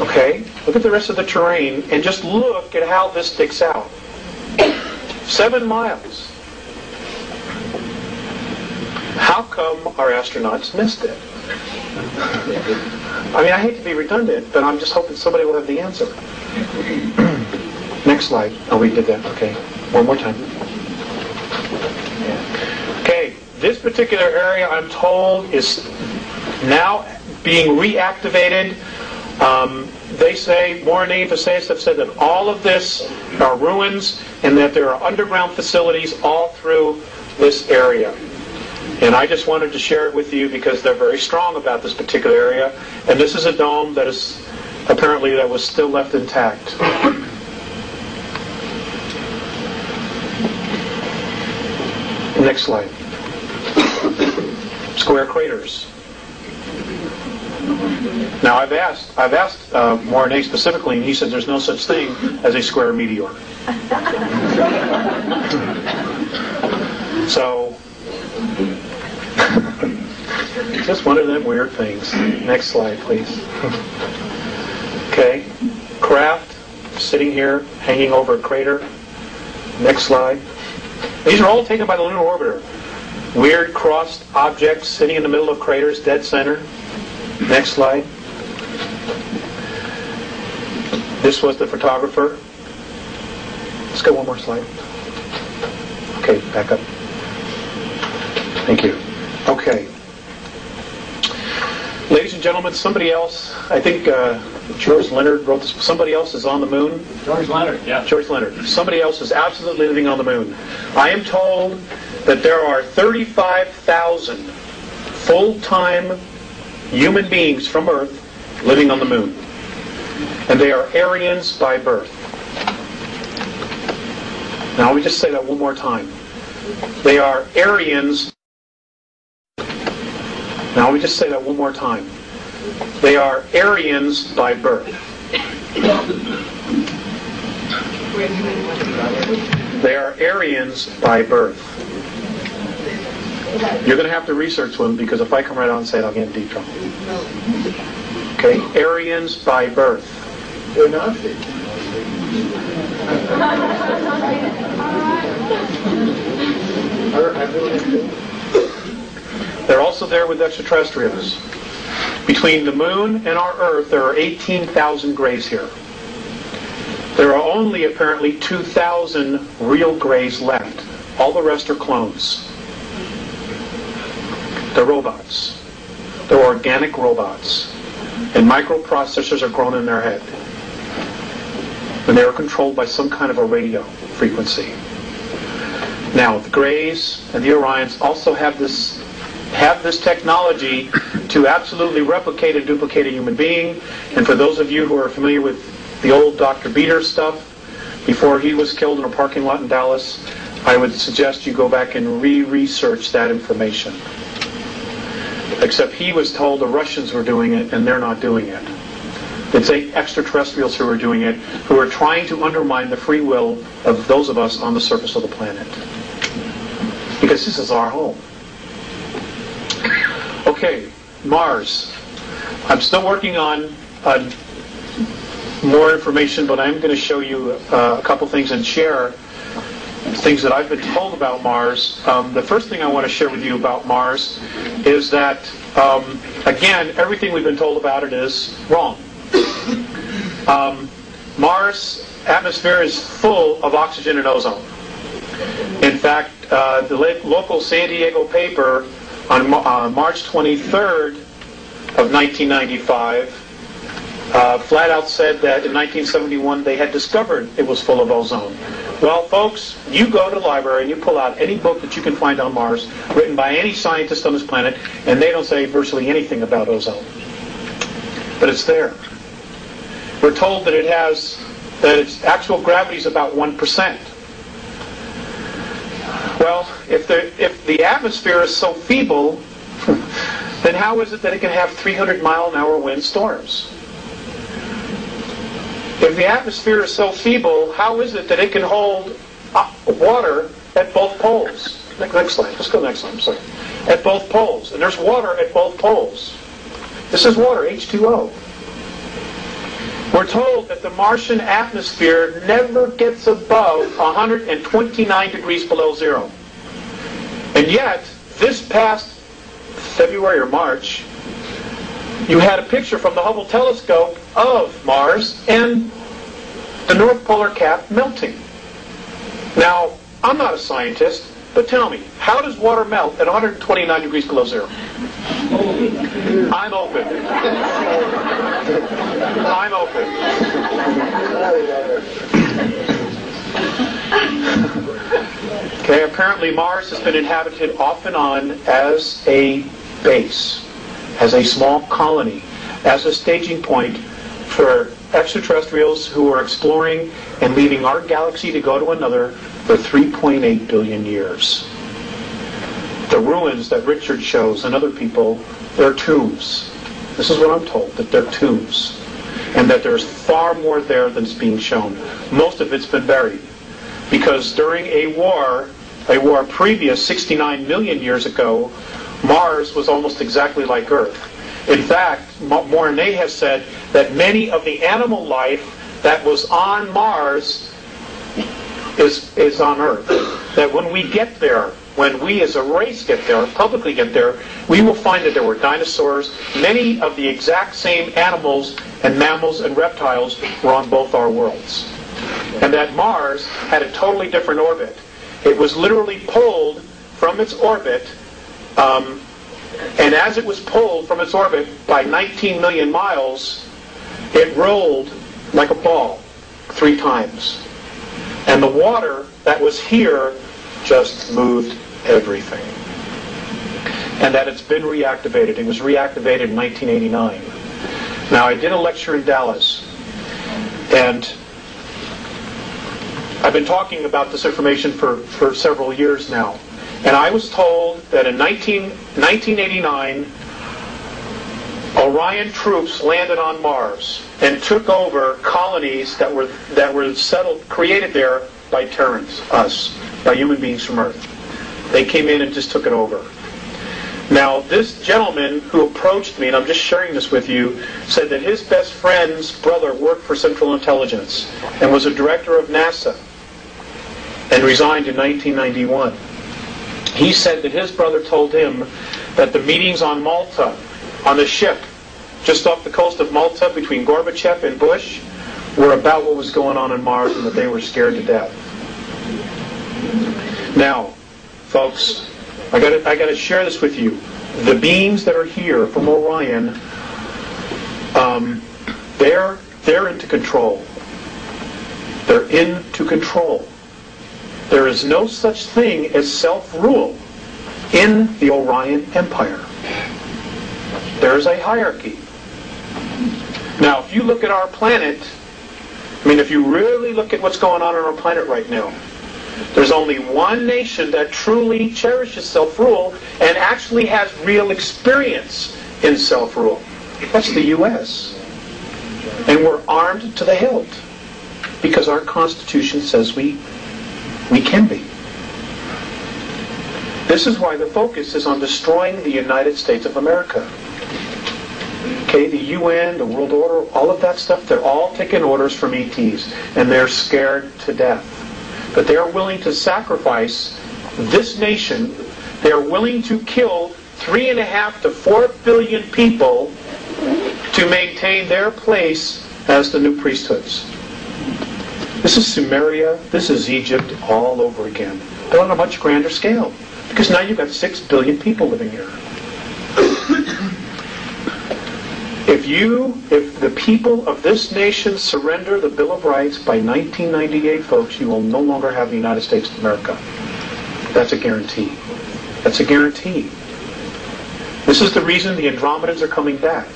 Okay. Look at the rest of the terrain and just look at how this sticks out. 7 miles. How come our astronauts missed it? I mean, I hate to be redundant, but I'm just hoping somebody will have the answer. Next slide. Oh, we did that. Okay. One more time. Okay. This particular area, I'm told, is now being reactivated. They say, Morine and Facetious have said that all of this are ruins and that there are underground facilities all through this area. And I just wanted to share it with you because they're very strong about this particular area. And this is a dome that is apparently that was still left intact. Next slide. Square craters. Now I've asked Morine specifically, and he said there's no such thing as a square meteor. So, just one of them weird things. Next slide, please. Okay, craft sitting here, hanging over a crater. Next slide. These are all taken by the Lunar Orbiter. Weird crossed objects sitting in the middle of craters, dead center. Next slide. This was the photographer. Let's go one more slide. Okay, back up. Thank you. Okay. Ladies and gentlemen, somebody else, I think George Leonard wrote this, somebody else is on the moon. George Leonard, yeah. George Leonard. Somebody else is absolutely living on the moon. I am told that there are 35,000 full-time human beings from Earth living on the moon. And they are Aryans by birth. Now, let me just say that one more time. They are Aryans. Now, let me just say that one more time. They are Aryans by birth. They are Aryans by birth. You're going to have to research them because if I come right out and say it, I'll get in deep trouble. Okay? Aryans by birth. They're Nazis. They're also there with extraterrestrials. Between the moon and our Earth, there are 18,000 grays here. There are only apparently 2,000 real grays left. All the rest are clones. They're robots. They're organic robots. And microprocessors are grown in their head. And they are controlled by some kind of a radio frequency. Now, the Greys and the Orions also have this technology to absolutely replicate and duplicate a human being. And for those of you who are familiar with the old Dr. Beater stuff, before he was killed in a parking lot in Dallas, I would suggest you go back and re-research that information. Except he was told the Russians were doing it, and they're not doing it. It's extraterrestrials who are doing it, who are trying to undermine the free will of those of us on the surface of the planet. Because this is our home. Okay, Mars. I'm still working on more information, but I'm going to show you a couple things and share things that I've been told about Mars. The first thing I want to share with you about Mars is that, again, everything we've been told about it is wrong. Mars' atmosphere is full of oxygen and ozone. In fact, the local San Diego paper on March 23rd of 1995 flat out said that in 1971 they had discovered it was full of ozone. Well, folks, you go to the library and you pull out any book that you can find on Mars, written by any scientist on this planet, and they don't say virtually anything about ozone. But it's there. We're told that that its actual gravity is about 1%. Well, if the atmosphere is so feeble, then how is it that it can have 300-mile-an-hour wind storms? If the atmosphere is so feeble, how is it that it can hold water at both poles? Next slide. Let's go next slide. I'm sorry. At both poles. And there's water at both poles. This is water, H2O. We're told that the Martian atmosphere never gets above 129 degrees below zero. And yet, this past February or March, you had a picture from the Hubble telescope of Mars and the North Polar Cap melting. Now, I'm not a scientist, but tell me, how does water melt at 129 degrees below zero? I'm open. I'm open. Okay, apparently Mars has been inhabited off and on as a base, as a small colony, as a staging point for extraterrestrials who are exploring and leaving our galaxy to go to another for 3.8 billion years. The ruins that Richard shows and other people, they're tombs. This is what I'm told, that they're tombs. And that there's far more there than is being shown. Most of it's been buried. Because during a war previous 69 million years ago, Mars was almost exactly like Earth. In fact, Mornay has said that many of the animal life that was on Mars is on Earth. That when we get there, when we as a race get there, publicly get there, we will find that there were dinosaurs. Many of the exact same animals and mammals and reptiles were on both our worlds. And that Mars had a totally different orbit. It was literally pulled from its orbit, and as it was pulled from its orbit by 19 million miles, it rolled like a ball 3 times. And the water that was here just moved everything. And that it's been reactivated. It was reactivated in 1989. Now, I did a lecture in Dallas, and I've been talking about this information for several years now. And I was told that in 1989, Orion troops landed on Mars and took over colonies that were settled, created there by Terrans, us, by human beings from Earth. They came in and just took it over. Now, this gentleman who approached me, and I'm just sharing this with you, said that his best friend's brother worked for Central Intelligence and was a director of NASA and resigned in 1991. He said that his brother told him that the meetings on Malta, on the ship, just off the coast of Malta between Gorbachev and Bush, were about what was going on Mars and that they were scared to death. Now, folks, I got to share this with you. The beings that are here from Orion, they're into control. They're into control. There is no such thing as self-rule in the Orion Empire. There is a hierarchy. Now, if you look at our planet, if you really look at what's going on our planet right now, there's only one nation that truly cherishes self-rule and actually has real experience in self-rule. That's the U.S. And we're armed to the hilt because our Constitution says we can be. This is why the focus is on destroying the United States of America. Okay, the UN, the World Order, all of that stuff, they're all taking orders from ETs, and they're scared to death. But they are willing to sacrifice this nation. They are willing to kill 3.5 to 4 billion people to maintain their place as the new priesthoods. This is Sumeria, this is Egypt all over again, but on a much grander scale, because now you've got 6 billion people living here. If the people of this nation surrender the Bill of Rights by 1998, folks, you will no longer have the United States of America. That's a guarantee. That's a guarantee. This is the reason the Andromedans are coming back.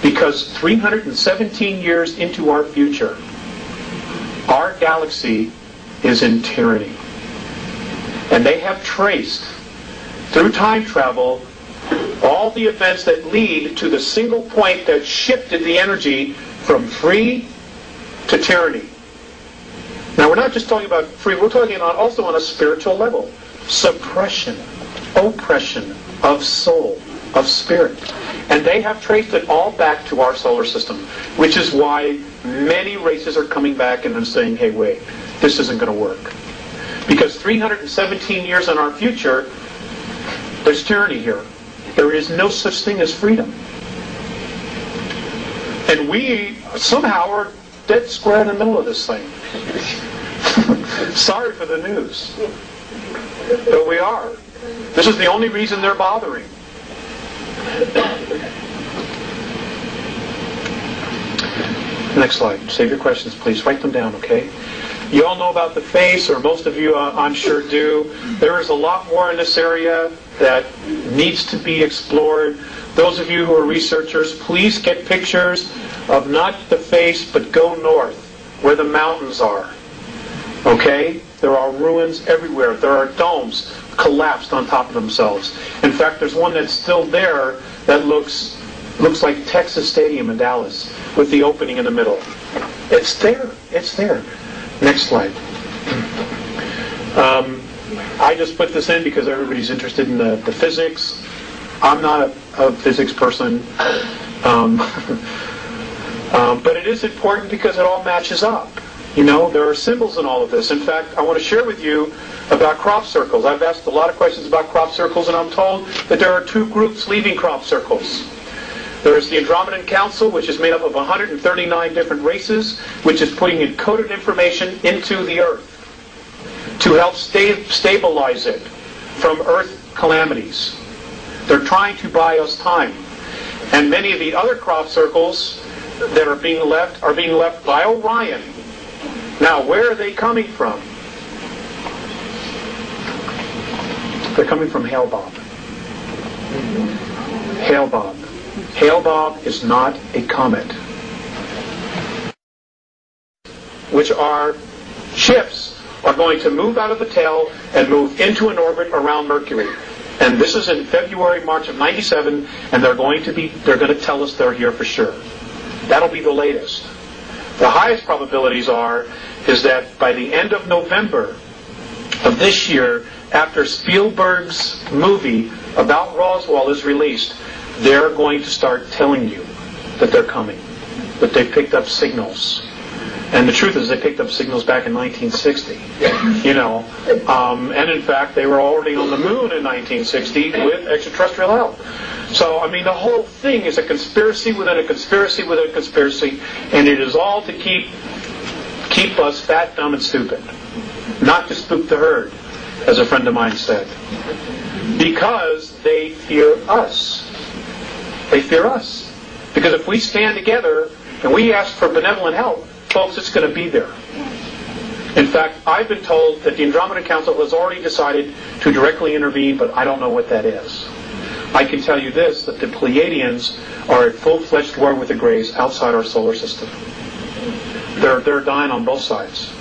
Because 317 years into our future, our galaxy is in tyranny. And they have traced, through time travel, all the events that lead to the single point that shifted the energy from free to tyranny. Now, we're not just talking about free, we're talking also on a spiritual level. Suppression, oppression of soul, of spirit. And they have traced it all back to our solar system, which is why many races are coming back and they're saying, hey, wait, this isn't going to work. Because 317 years in our future, there's tyranny here. There is no such thing as freedom. And we somehow are dead square in the middle of this thing. Sorry for the news. But we are. This is the only reason they're bothering. Next slide. Save your questions, please. Write them down, okay? You all know about the face, or most of you, I'm sure, do. There is a lot more in this area that needs to be explored. Those of you who are researchers, please get pictures of not the face, but go north, where the mountains are. Okay? There are ruins everywhere. There are domes collapsed on top of themselves. In fact, there's one that's still there that looks like Texas Stadium in Dallas, with the opening in the middle. It's there. It's there. Next slide. I just put this in because everybody's interested in the physics. I'm not a physics person. But it is important because it all matches up. You know, there are symbols in all of this. In fact, I want to share with you about crop circles. I've asked a lot of questions about crop circles, and I'm told that there are 2 groups leaving crop circles. There's the Andromedan Council, which is made up of 139 different races, which is putting encoded information into the Earth to help stabilize it from Earth calamities. They're trying to buy us time. And many of the other crop circles that are being left by Orion. Now, where are they coming from? They're coming from Hale-Bopp. Hale-Bopp. Hale-Bopp is not a comet. Which are ships are going to move out of the tail and move into an orbit around Mercury. And this is in February, March of '97, and they're going to tell us they're here for sure. That'll be the latest. The highest probabilities is that by the end of November of this year, after Spielberg's movie about Roswell is released, they're going to start telling you that they're coming, that they picked up signals. And the truth is they picked up signals back in 1960. You know, and in fact they were already on the moon in 1960 with extraterrestrial help. So, I mean, the whole thing is a conspiracy within a conspiracy within a conspiracy, and it is all to keep keep us fat, dumb, and stupid. Not to spook the herd, as a friend of mine said. Because they fear us. They fear us. Because if we stand together and we ask for benevolent help, folks, it's going to be there. In fact, I've been told that the Andromeda Council has already decided to directly intervene, but I don't know what that is. I can tell you this, that the Pleiadians are at full-fledged war with the Greys outside our solar system. They're dying on both sides.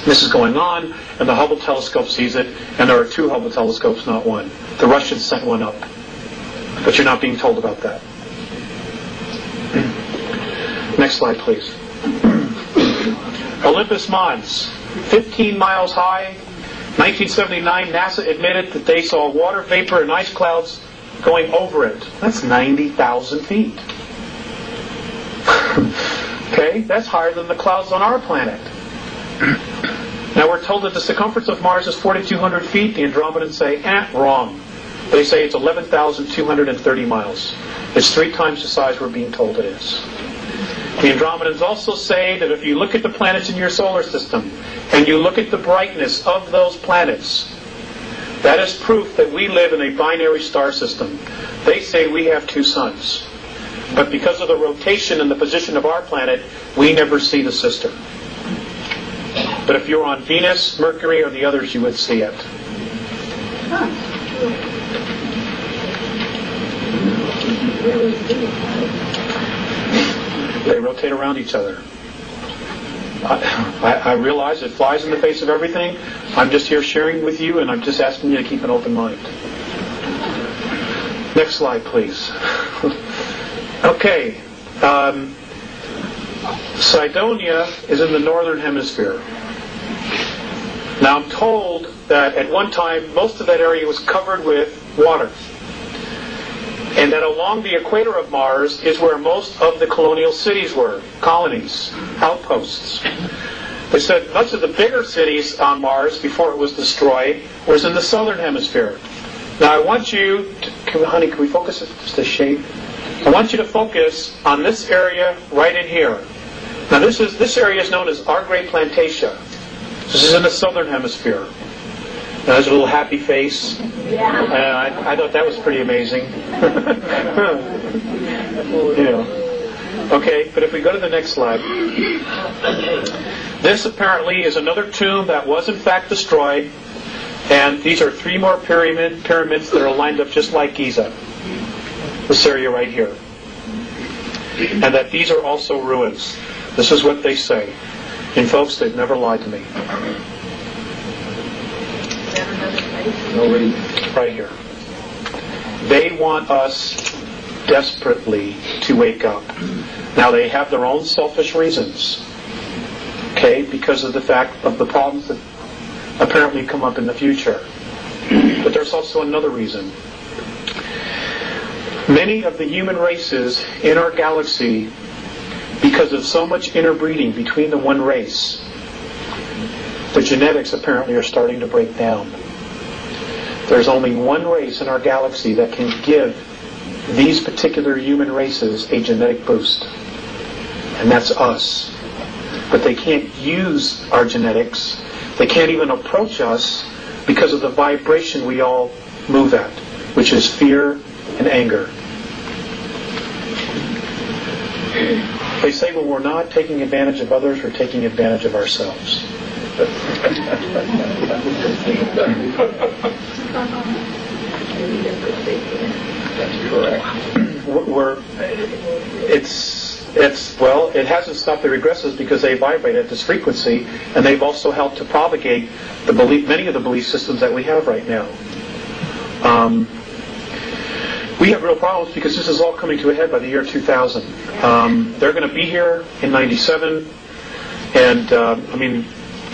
This is going on, and the Hubble telescope sees it, and there are 2 Hubble telescopes, not 1. The Russians sent one up. But you're not being told about that. Next slide, please. Olympus Mons, 15 miles high. 1979, NASA admitted that they saw water vapor and ice clouds going over it. That's 90,000 feet. Okay, that's higher than the clouds on our planet. Now we're told that the circumference of Mars is 4,200 feet. The Andromedans say, wrong. They say it's 11,230 miles. It's 3 times the size we're being told it is. The Andromedans also say that if you look at the planets in your solar system and you look at the brightness of those planets, that is proof that we live in a binary star system. They say we have 2 suns. But because of the rotation and the position of our planet, we never see the sister. But if you're on Venus, Mercury, or the others, you would see it. They rotate around each other. I realize it flies in the face of everything. I'm just here sharing with you, and I'm just asking you to keep an open mind. Next slide, please. Okay. Cydonia is in the northern hemisphere. Now I'm told that at one time most of that area was covered with water. And that along the equator of Mars is where most of the colonial cities were, colonies, outposts. They said much of the bigger cities on Mars before it was destroyed was in the southern hemisphere. Now I want you to, honey, can we focus it just a shade? I want you to focus on this area right in here. Now this area is known as our Great Plantatia. This is in the southern hemisphere. Now, there's a little happy face. Yeah. I thought that was pretty amazing. Yeah. Okay, but if we go to the next slide. This apparently is another tomb that was in fact destroyed. And these are 3 more pyramids that are lined up just like Giza. This area right here. And that these are also ruins. This is what they say. And folks, they've never lied to me. Right here. They want us desperately to wake up. Now they have their own selfish reasons. Okay, because of the fact of the problems that apparently come up in the future. But there's also another reason. Many of the human races in our galaxy, because of so much interbreeding between the one race, the genetics apparently are starting to break down. There's only one race in our galaxy that can give these particular human races a genetic boost. And that's us. But they can't use our genetics. They can't even approach us because of the vibration we all move at, which is fear and anger. They say when we're not taking advantage of others, we're taking advantage of ourselves. That's correct. It hasn't stopped the regressives because they vibrate at this frequency, and they've also helped to propagate many of the belief systems that we have right now. We have real problems because this is all coming to a head by the year 2000. They're going to be here in 97, and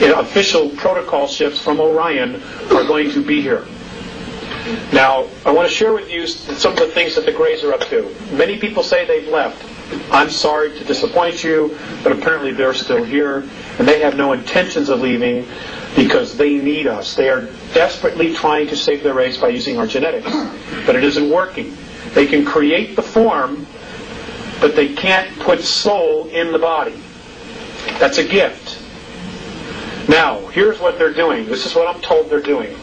official protocol ships from Orion are going to be here. Now, I want to share with you some of the things that the Greys are up to. Many people say they've left. I'm sorry to disappoint you, but apparently they're still here, and they have no intentions of leaving because they need us. They are desperately trying to save their race by using our genetics, but it isn't working. They can create the form, but they can't put soul in the body. That's a gift. Now, here's what they're doing. This is what I'm told they're doing.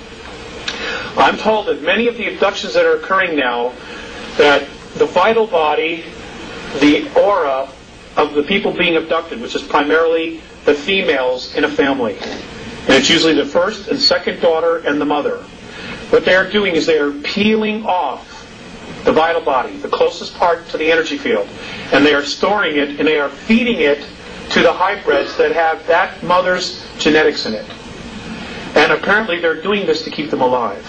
I'm told that many of the abductions that are occurring now, that the vital body, the aura of the people being abducted, which is primarily the females in a family, and it's usually the first and second daughter and the mother. What they are doing is they are peeling off the vital body, the closest part to the energy field, and they are storing it and they are feeding it to the hybrids that have that mother's genetics in it. And apparently they're doing this to keep them alive.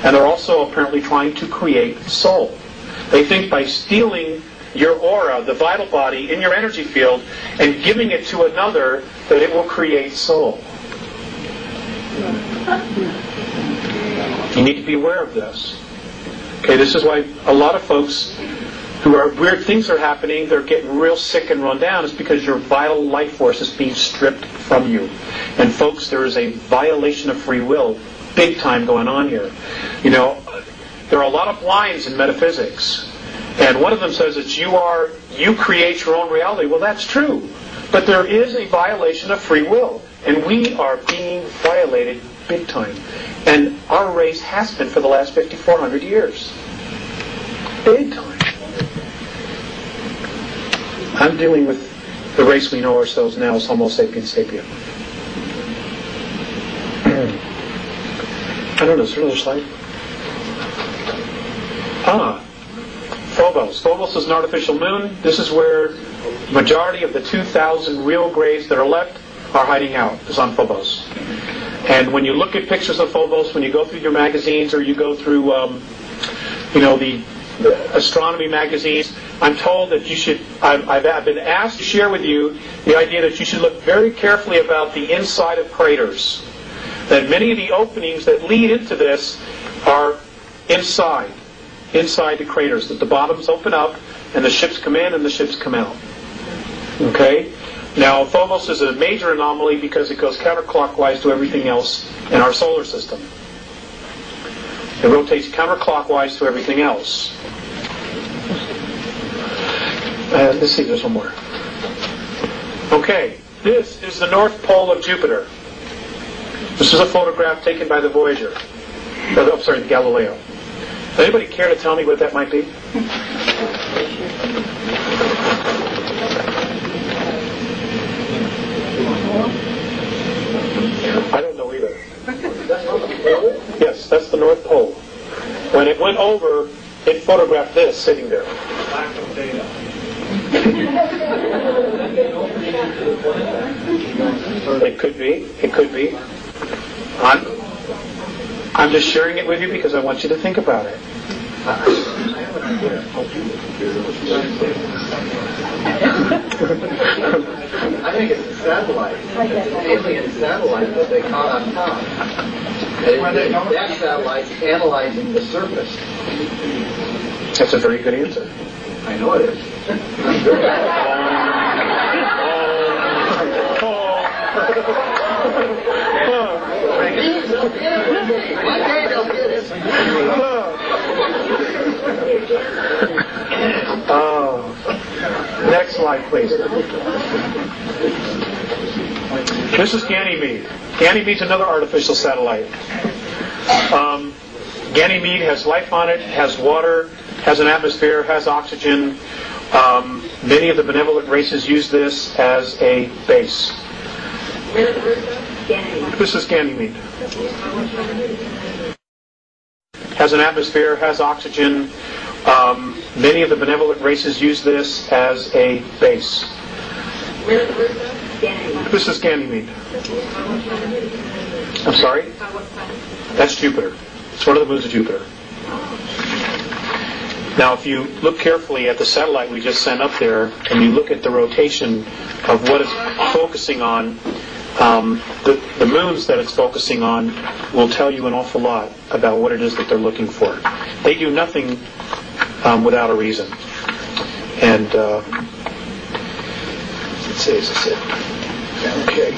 And they're also apparently trying to create soul. They think by stealing your aura, the vital body, in your energy field, and giving it to another, that it will create soul. You need to be aware of this. Okay, this is why a lot of folks who are weird things are happening, they're getting real sick and run down. It's because your vital life force is being stripped from you. And folks, there is a violation of free will, big time going on here. You know, there are a lot of blinds in metaphysics. And one of them says that you create your own reality. Well, that's true. But there is a violation of free will. And we are being violated big time. And our race has been for the last 5,400 years. Big time. I'm dealing with the race we know ourselves now as Homo sapiens sapien. I don't know, is there another slide? Phobos. Phobos is an artificial moon. This is where the majority of the 2,000 real grays that are left are hiding out, is on Phobos. And when you look at pictures of Phobos, when you go through your magazines or you go through, the astronomy magazines, I'm told that you should, I've been asked to share with you the idea that you should look very carefully about the inside of craters. That many of the openings that lead into this are inside the craters. That the bottoms open up and the ships come in and the ships come out. Okay? Now, Phobos is a major anomaly because it goes counterclockwise to everything else in our solar system. It rotates counterclockwise to everything else. Let's see, there's one more. Okay, this is the North Pole of Jupiter. This is a photograph taken by the Voyager. The Galileo. Anybody care to tell me what that might be? I don't know either. Yes, that's the North Pole. When it went over, it photographed this sitting there. It could be. It could be. I'm just sharing it with you because I want you to think about it. I think it's a satellite. It's an alien satellite that they caught on top. That satellite's analyzing the surface. That's a very good answer. I know it is. One day they'll get it. Next slide, please. This is Ganymede. Ganymede's another artificial satellite. Ganymede has life on it, has water, has an atmosphere, has oxygen. Many of the benevolent races use this as a base. This is Ganymede. Has an atmosphere, has oxygen. Many of the benevolent races use this as a base. This is Ganymede. I'm sorry? That's Jupiter. It's one of the moons of Jupiter. Now, if you look carefully at the satellite we just sent up there, and you look at the rotation of what it's focusing on, the moons that it's focusing on will tell you an awful lot about what it is that they're looking for. They do nothing without a reason. And let's see, is this it? Okay.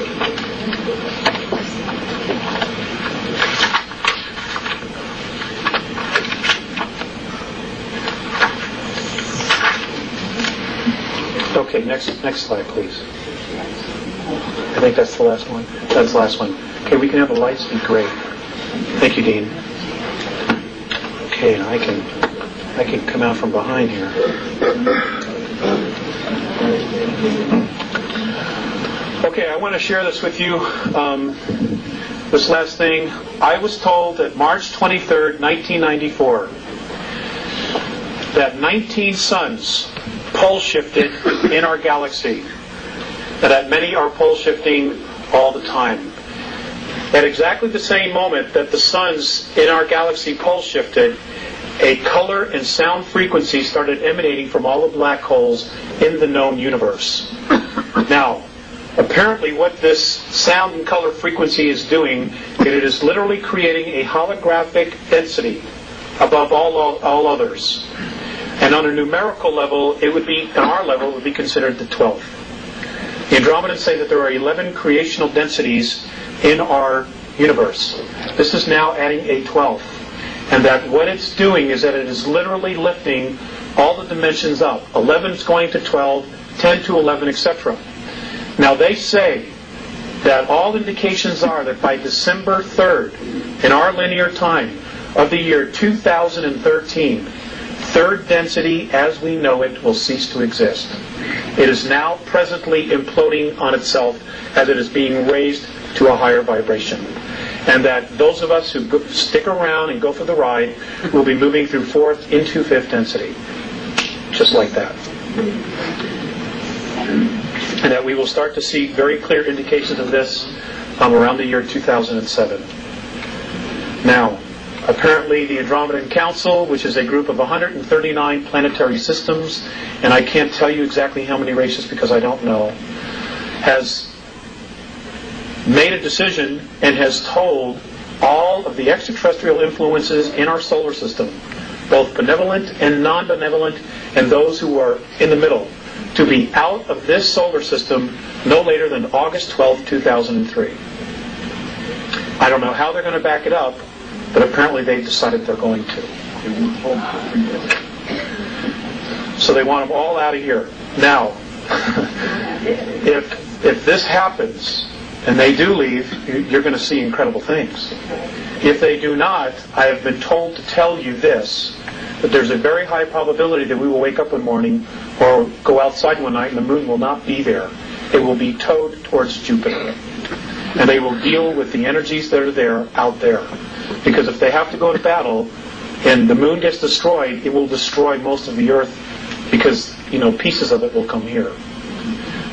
Okay, next slide, please. I think that's the last one. That's the last one. Okay, we can have the lights be great. Thank you, Dean. Okay, and I can come out from behind here. Okay, I want to share this with you. This last thing, I was told that March 23rd, 1994, that 19 suns pole shifted in our galaxy, and that many are pole shifting all the time. At exactly the same moment that the suns in our galaxy pole shifted, a color and sound frequency started emanating from all the black holes in the known universe. Now, apparently what this sound and color frequency is doing, it is literally creating a holographic density above all others. And on a numerical level, it would be, on our level, it would be considered the 12th. The Andromedans say that there are 11 creational densities in our universe. This is now adding a 12th. And that what it's doing is that it is literally lifting all the dimensions up. 11 is going to 12, 10 to 11, etc. Now they say that all indications are that by December 3rd, in our linear time of the year 2013, third density as we know it will cease to exist. It is now presently imploding on itself as it is being raised to a higher vibration. And that those of us who stick around and go for the ride will be moving through fourth into fifth density. Just like that. And that we will start to see very clear indications of this around the year 2007. Now, apparently the Andromedan Council, which is a group of 139 planetary systems, and I can't tell you exactly how many races because I don't know, has made a decision and has told all of the extraterrestrial influences in our solar system, both benevolent and non-benevolent, and those who are in the middle, to be out of this solar system no later than August 12, 2003. I don't know how they're going to back it up, but apparently they've decided they're going to. So they want them all out of here. Now, if this happens, and they do leave, you're going to see incredible things. If they do not, I have been told to tell you this, that there's a very high probability that we will wake up one morning or go outside one night and the moon will not be there. It will be towed towards Jupiter. And they will deal with the energies that are there out there. Because if they have to go to battle and the moon gets destroyed, it will destroy most of the Earth because, pieces of it will come here.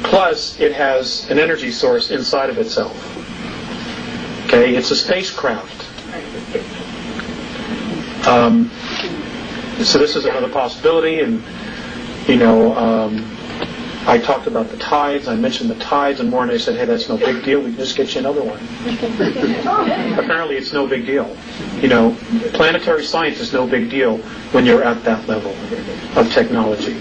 Plus, it has an energy source inside of itself. Okay, it's a spacecraft. So this is another possibility, and I talked about the tides. I mentioned the tides, and Mornay said, "Hey, that's no big deal. We can just get you another one." Apparently, it's no big deal. Planetary science is no big deal when you're at that level of technology.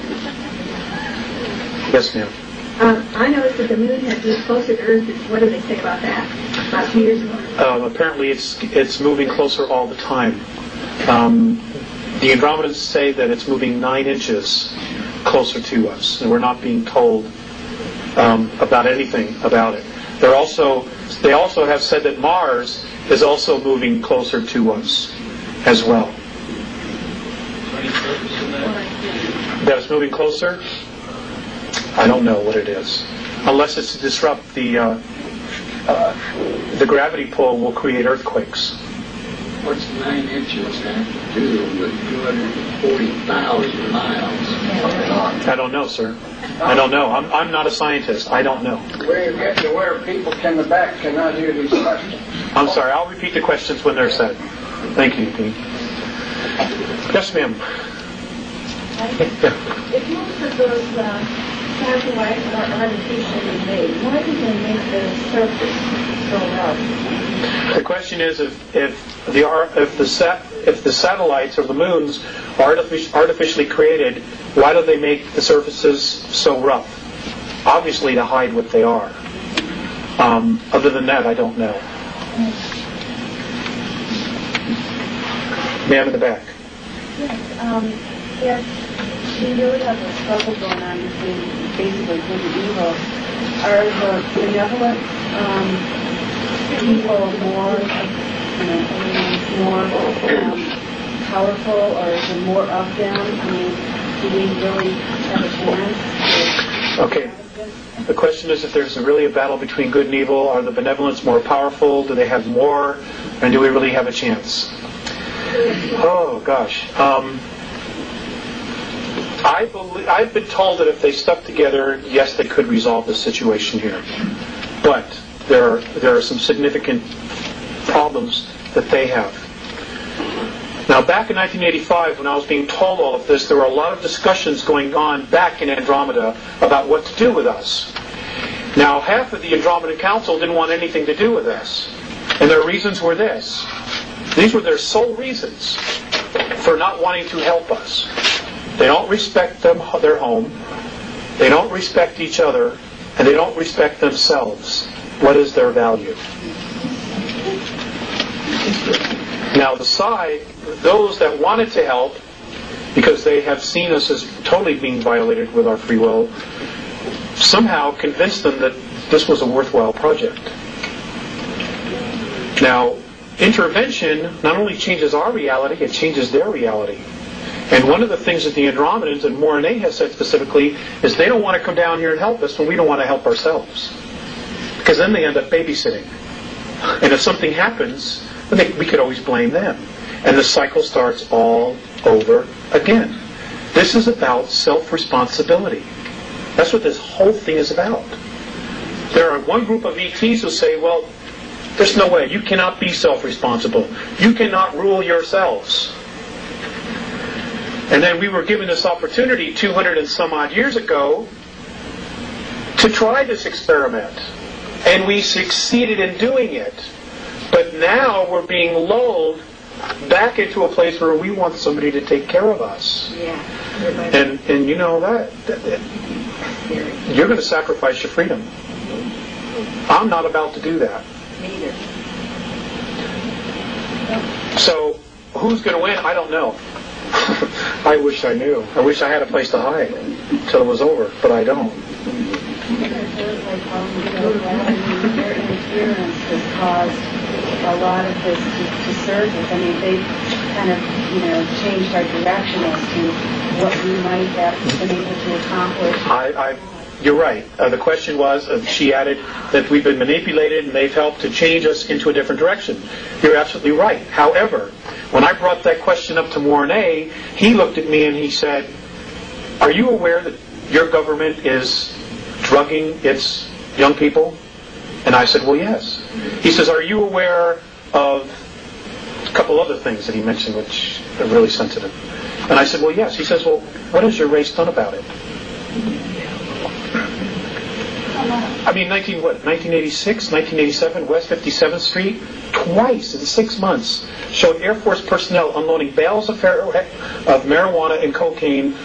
Yes, ma'am. I noticed that the moon had moved closer to Earth. What do they say about that? About 2 years ago? Apparently, it's moving closer all the time. The Andromedans say that it's moving 9 inches closer to us, and we're not being told about anything about it. They also have said that Mars is also moving closer to us as well. That it's moving closer? I don't know what it is. Unless it's to disrupt the gravity pull will create earthquakes. What's 9 inches have to do with 240,000 miles? I don't know, sir. I don't know. I'm not a scientist. I don't know. Where you get to where people in the back cannot hear these questions. I'm sorry. I'll repeat the questions when they're said. Thank you, Dean. Yes, ma'am. If most of those satellites are artificially made, why do they make the surface so rough? The question is if the satellites or the moons are artificially created, why do they make the surfaces so rough? Obviously to hide what they are. Other than that, I don't know. Ma'am in the back. Yes, we really have a struggle going on between basically good and evil. Are the benevolent people more powerful, or is there more of them? I mean, do we really have a chance? Okay. The question is, if there's really a battle between good and evil, are the benevolents more powerful? Do they have more? And do we really have a chance? Oh, gosh. I've been told that if they stuck together, yes, they could resolve the situation here. But there are some significant problems that they have. Now, back in 1985, when I was being told all of this, there were a lot of discussions going on back in Andromeda about what to do with us. Now, half of the Andromedan Council didn't want anything to do with us. And their reasons were this. These were their sole reasons for not wanting to help us. They don't respect their home, they don't respect each other, and they don't respect themselves. What is their value? Now, those that wanted to help, because they have seen us as totally being violated with our free will, somehow convinced them that this was a worthwhile project. Now, intervention not only changes our reality, it changes their reality. And one of the things that the Andromedans, and Mornay has said specifically, is they don't want to come down here and help us when we don't want to help ourselves. Because then they end up babysitting. And if something happens, then we could always blame them. And the cycle starts all over again. This is about self-responsibility. That's what this whole thing is about. There are one group of ETs who say, well, there's no way. You cannot be self-responsible. You cannot rule yourselves. And then we were given this opportunity 200 and some odd years ago to try this experiment. And we succeeded in doing it. But now we're being lulled back into a place where we want somebody to take care of us. Yeah. And you know that you're going to sacrifice your freedom. I'm not about to do that. Neither. So who's going to win? I don't know. I wish I knew. I wish I had a place to hide until it was over, but I don't. Their interference has caused a lot of this to surface. I mean, they kind of, changed our direction as to what we might have been able to accomplish. You're right. The question was, she added, that we've been manipulated and they've helped to change us into a different direction. You're absolutely right. However, when I brought that question up to Mornay, he looked at me and he said, are you aware that your government is drugging its young people? And I said, well, yes. He says, are you aware of a couple other things that he mentioned which are really sensitive? And I said, well, yes. He says, well, what has your race done about it? I mean, 1986, 1987, West 57th Street, twice in 6 months, showed Air Force personnel unloading bales of marijuana and cocaine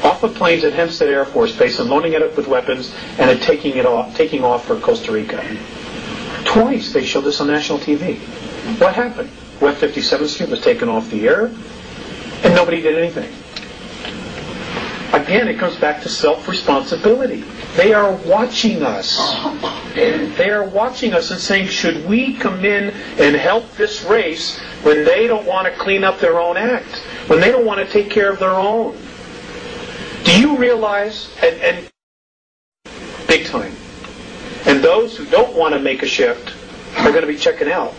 off of planes at Hempstead Air Force Base and loading it up with weapons and then taking off for Costa Rica. Twice they showed this on national TV. What happened? West 57th Street was taken off the air and nobody did anything. Again, it comes back to self-responsibility. They are watching us. They are watching us and saying, should we come in and help this race when they don't want to clean up their own act, when they don't want to take care of their own? Do you realize, and big time, and those who don't want to make a shift are going to be checking out.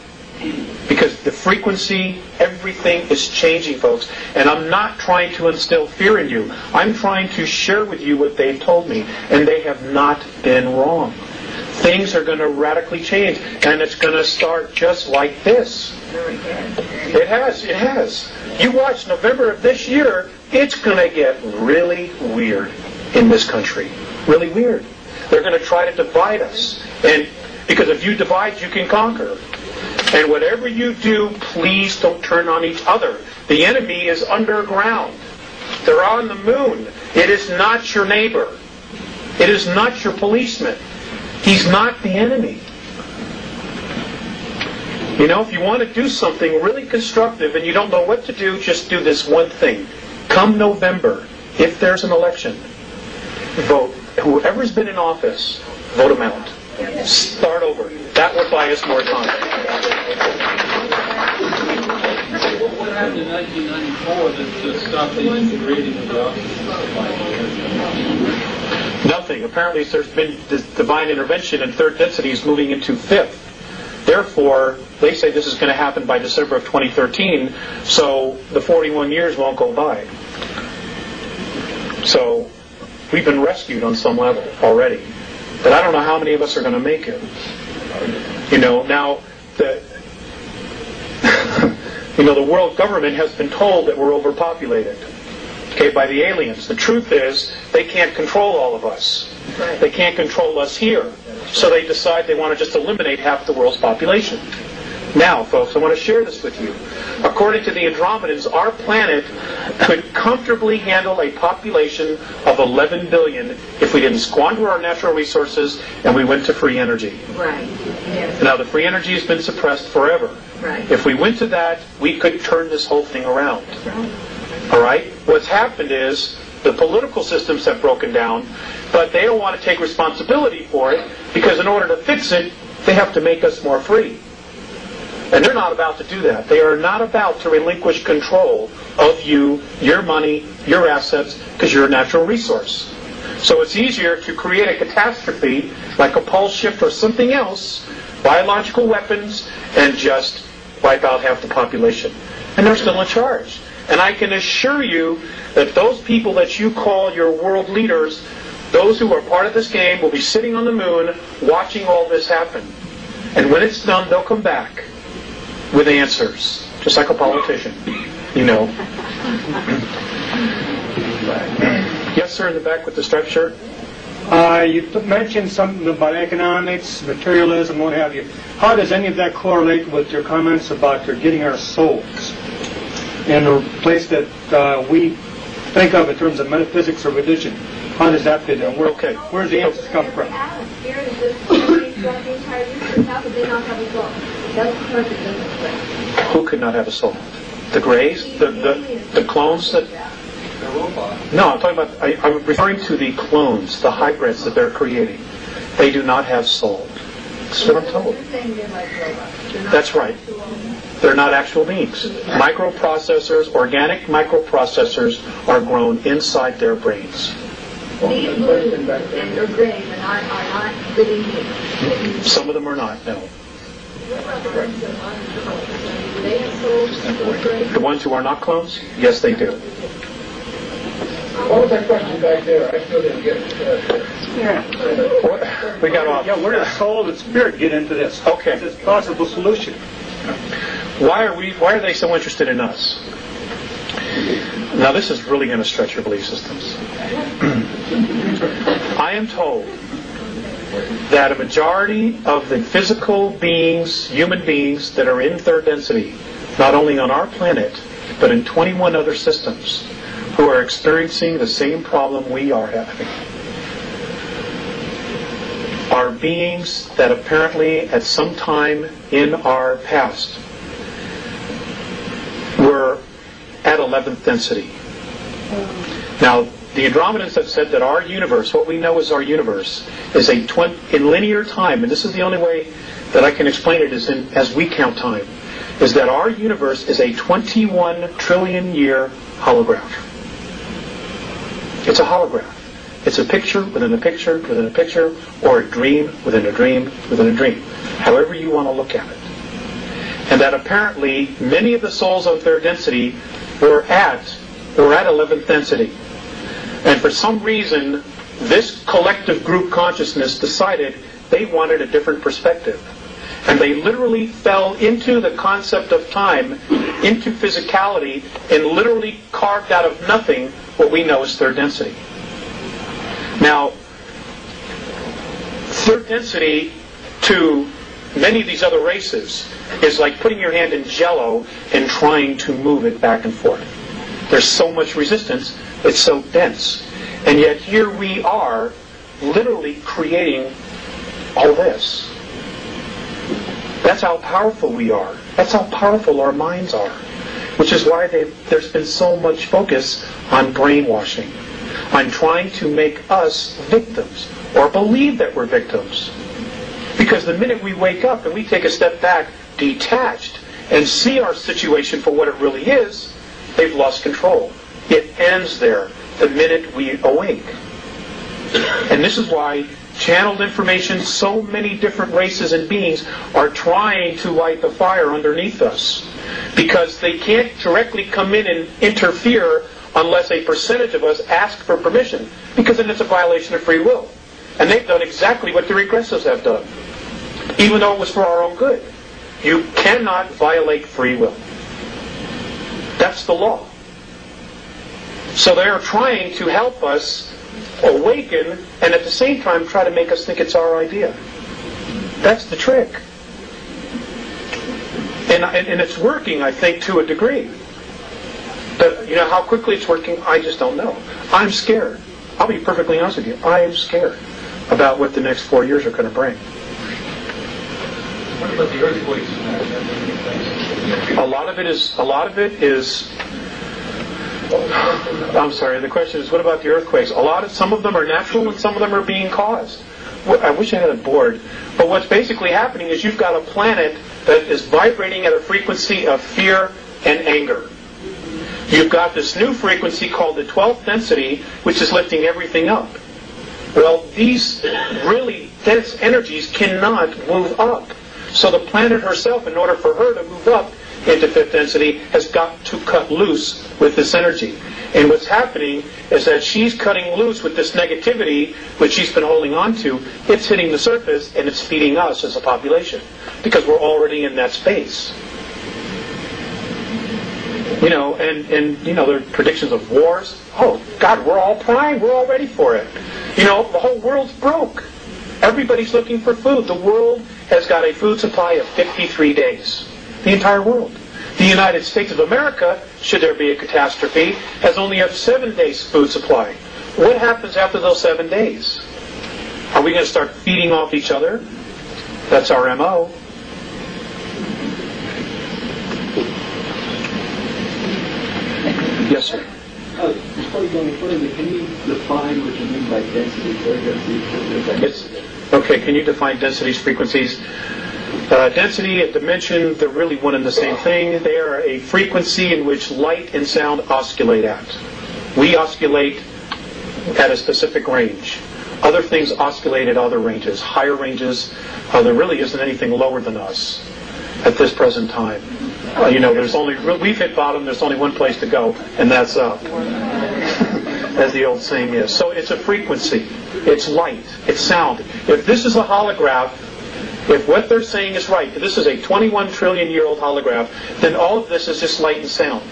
Because the frequency, everything is changing, folks. And I'm not trying to instill fear in you. I'm trying to share with you what they've told me. And they have not been wrong. Things are going to radically change. And it's going to start just like this. It has. You watch November of this year, it's going to get really weird in this country. Really weird. They're going to try to divide us. And because if you divide, you can conquer. And whatever you do, please don't turn on each other. The enemy is underground. They're on the moon. It is not your neighbor. It is not your policeman. He's not the enemy. You know, if you want to do something really constructive and you don't know what to do, just do this one thing. Come November, if there's an election, vote. Whoever's been in office, vote them out. Start over. That would buy us more time. What happened in 1994 that stopped the integrating of the Nothing. Apparently there's been this divine intervention and third density is moving into fifth. Therefore, they say this is going to happen by December of 2013, so the 41 years won't go by. So, we've been rescued on some level already. But I don't know how many of us are going to make it. Now, the world government has been told that we're overpopulated. Okay, by the aliens. The truth is, they can't control all of us. They can't control us here. So they decide they want to just eliminate half the world's population. Now, folks, I want to share this with you. According to the Andromedans, our planet could comfortably handle a population of 11 billion if we didn't squander our natural resources and we went to free energy. Right. Yes. Now, the free energy has been suppressed forever. Right. If we went to that, we could turn this whole thing around. Right. All right? What's happened is the political systems have broken down, but they don't want to take responsibility for it because in order to fix it, they have to make us more free. And they're not about to do that. They are not about to relinquish control of you, your money, your assets, because you're a natural resource. So it's easier to create a catastrophe like a pole shift or something else, biological weapons, and just wipe out half the population. And they're still in charge. And I can assure you that those people that you call your world leaders, those who are part of this game, will be sitting on the moon watching all this happen. And when it's done, they'll come back with answers, just like a politician, Yes, sir, in the back with the striped shirt. You mentioned something about economics, materialism, what have you. How does any of that correlate with your comments about getting our souls in a place that we think of in terms of metaphysics or religion? How does that fit in? Where's the answers come from? Who could not have a soul? The Greys? The clones that... No, I'm talking about... I'm referring to the clones, the hybrids that they're creating. They do not have soul. That's what I'm told. That's right. They're not actual beings. Microprocessors, organic microprocessors are grown inside their brains. These blues and their grays are not living here. Some of them are not, no. The ones who are not clones? Yes, they do. What was that question back there? I still didn't get it. We got off. Yeah, where does soul and spirit get into this? Okay. It's a possible solution. Why are they so interested in us? Now this is really going to stretch your belief systems. I am told that a majority of the physical beings, human beings that are in third density, not only on our planet, but in 21 other systems, who are experiencing the same problem we are having, are beings that apparently at some time in our past were at 11th density. Now, the Andromedans have said that our universe, what we know as our universe, is in linear time, and this is the only way that I can explain it is as we count time, is that our universe is a 21 trillion year holograph. It's a holograph. It's a picture within a picture within a picture, or a dream within a dream within a dream, however you want to look at it. And that apparently many of the souls on third density were at 11th density. And for some reason, this collective group consciousness decided they wanted a different perspective. And they literally fell into the concept of time, into physicality, and literally carved out of nothing what we know as third density. Now, third density to many of these other races is like putting your hand in Jell-O and trying to move it back and forth. There's so much resistance, it's so dense. And yet here we are literally creating all this. That's how powerful we are. That's how powerful our minds are. Which is why there's been so much focus on brainwashing, on trying to make us victims or believe that we're victims. Because the minute we wake up and we take a step back, detached, and see our situation for what it really is, they've lost control. It ends there the minute we awake. And this is why channeled information, so many different races and beings are trying to light the fire underneath us. Because they can't directly come in and interfere unless a percentage of us ask for permission. Because then it's a violation of free will. And they've done exactly what the regressives have done. Even though it was for our own good. You cannot violate free will. That's the law. So they are trying to help us awaken and at the same time try to make us think it's our idea. That's the trick. And it's working, I think, to a degree. But, how quickly it's working, I just don't know. I'm scared. I'll be perfectly honest with you. I am scared about what the next 4 years are going to bring. What about the earthquakes? A lot of it is. I'm sorry. The question is, what about the earthquakes? Some of them are natural, and some of them are being caused. I wish I had a board. But what's basically happening is you've got a planet that is vibrating at a frequency of fear and anger. You've got this new frequency called the 12th density, which is lifting everything up. Well, these really dense energies cannot move up. So the planet herself, in order for her to move up into 5th density, has got to cut loose with this energy. And what's happening is that she's cutting loose with this negativity, which she's been holding on to. It's hitting the surface, and it's feeding us as a population, because we're already in that space. There are predictions of wars. Oh, God, we're all primed. We're all ready for it. The whole world's broke. Everybody's looking for food. The world has got a food supply of 53 days. The entire world. The United States of America, should there be a catastrophe, has only a 7 days food supply. What happens after those 7 days? Are we going to start feeding off each other? That's our MO. Yes, sir. Before you go any further, can you define what you mean by density? Okay, can you define densities, frequencies? Density and dimension, they're really one and the same thing. They are a frequency in which light and sound oscillate at. We oscillate at a specific range. Other things oscillate at other ranges, higher ranges. There really isn't anything lower than us at this present time. We've hit bottom, there's only one place to go, and that's up, as the old saying is. So it's a frequency, it's light, it's sound. If this is a holograph, if what they're saying is right, if this is a 21 trillion year old holograph, then all of this is just light and sound.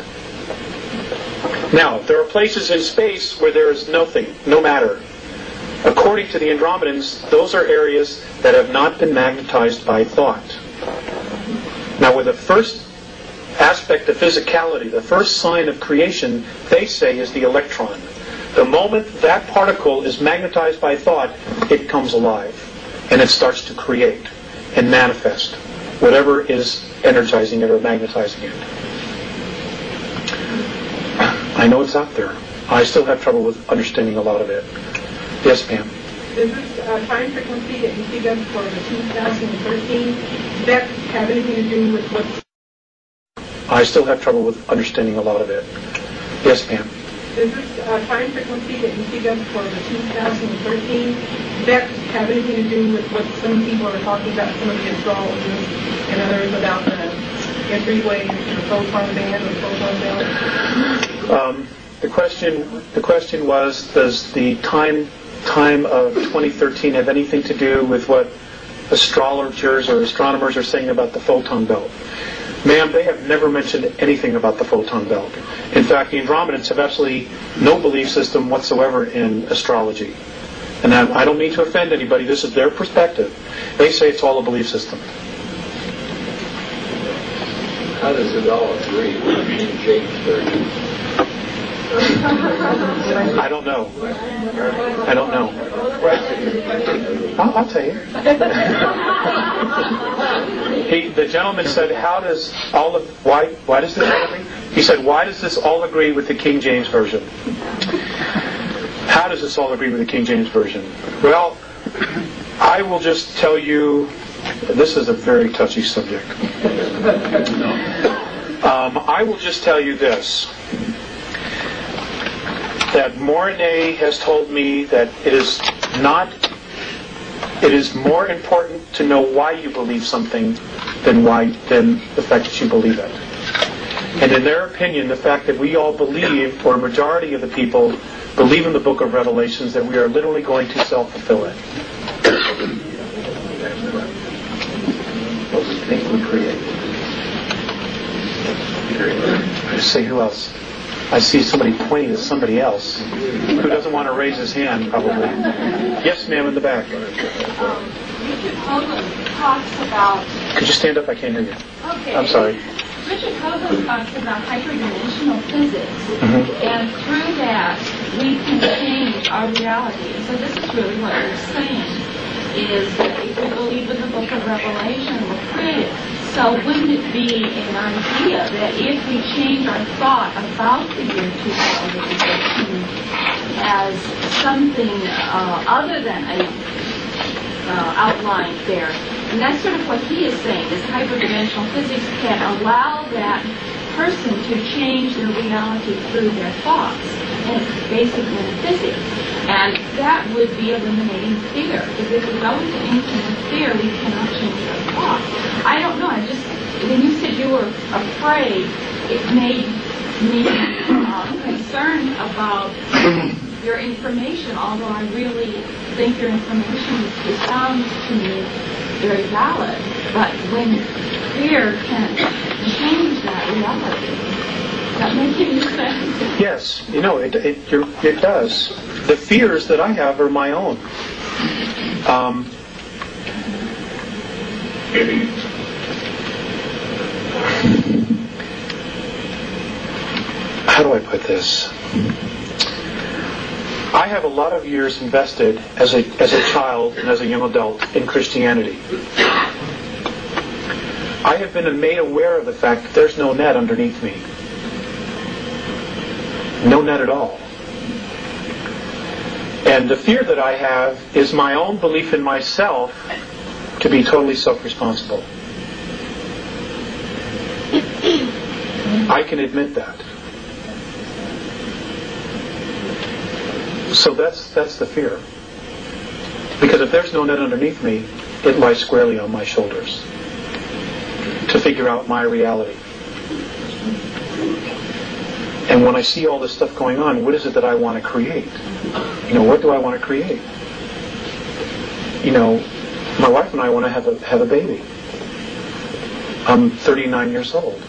Now, there are places in space where there is nothing, no matter. According to the Andromedans, those are areas that have not been magnetized by thought. Now, with the first aspect of physicality, the first sign of creation, they say, is the electron. The moment that particle is magnetized by thought, it comes alive. And it starts to create and manifest whatever is energizing it or magnetizing it. I know it's out there. I still have trouble with understanding a lot of it. Yes, ma'am. Does this time frequency that you see us for the 2013, does that have anything to do with what's... I still have trouble with understanding a lot of it. Yes, ma'am. Does this time frequency that you see us for the 2013, does that have anything to do with what some people are talking about, some of the astrologers and others about the entryway into the photon band or photon belt? The question was, does the time of 2013 have anything to do with what astrologers or astronomers are saying about the photon belt? Ma'am, they have never mentioned anything about the photon belt. In fact, the Andromedans have absolutely no belief system whatsoever in astrology. And I don't mean to offend anybody, this is their perspective. They say it's all a belief system. How does it all agree with King James Version? I don't know. I'll tell you. The gentleman said, why does this all agree? He said, why does this all agree with the King James Version? How does this all agree with the King James Version? Well, I will just tell you, this is a very touchy subject. I will just tell you this, that Mornay has told me that it is more important to know why you believe something than the fact that you believe it. And in their opinion, the fact that we all believe, or a majority of the people believe in the book of Revelations, that we are literally going to self-fulfill it. What we think we create. I say, who else? I see somebody pointing at somebody else who doesn't want to raise his hand, probably. Yes, ma'am, in the back. Richard Hoagland talks about... Could you stand up? I can't hear you. Okay. I'm sorry. Richard Hoagland talks about hyperdimensional physics, Mm-hmm. and through that we can change our reality. So this is really what you're saying, is that if we believe in the book of Revelation, we're created. So wouldn't it be an idea that if we change our thought about the year 2015 as something other than a outline there, and that's sort of what he is saying, is hyperdimensional physics can allow that person to change their reality through their thoughts, and it's basic metaphysics. And that would be eliminating fear, because if we go into infinite fear, we cannot change our thoughts. I don't know, when you said you were afraid, it made me concerned about your information, although I really think your information sounds to me very valid. But when fear can change that reality, that makes any sense? Yes, it does. The fears that I have are my own. How do I put this? I have a lot of years invested as a child and as a young adult in Christianity. I have been made aware of the fact that there's no net underneath me. No net at all. And the fear that I have is my own belief in myself to be totally self-responsible. I can admit that. So that's the fear. Because if there's no net underneath me, it lies squarely on my shoulders to figure out my reality. And when I see all this stuff going on, what is it that I want to create? What do I want to create? My wife and I want to have a baby. I'm 39 years old.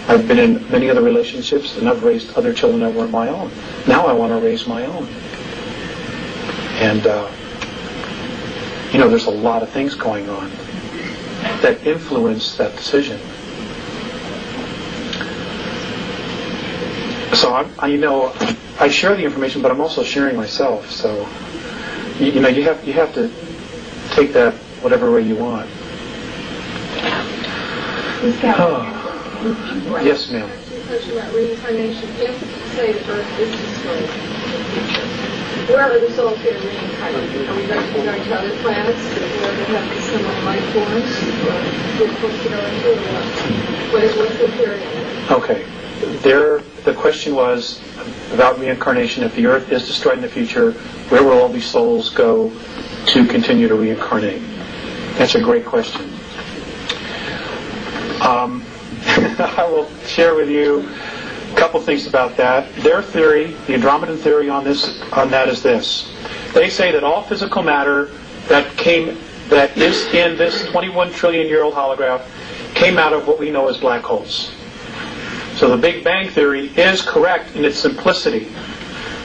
I've been in many other relationships, and I've raised other children that weren't my own. Now I want to raise my own. And, there's a lot of things going on that influence that decision. So, I share the information, but I'm also sharing myself. So, you have to take that whatever way you want. Yes, ma'am. Question about reincarnation. If, say, the Earth is destroyed, where are the souls going to reincarnate? Are we going to be going to other planets where they have similar life forms? Or we're supposed to go into, or what? What's the period? Okay. The question was about reincarnation. If the Earth is destroyed in the future, where will all these souls go to continue to reincarnate? That's a great question. I will share with you a couple things about that. Their theory, the Andromedan theory on that is this. They say that all physical matter that is in this 21 trillion year old holograph came out of what we know as black holes. So the Big Bang theory is correct in its simplicity.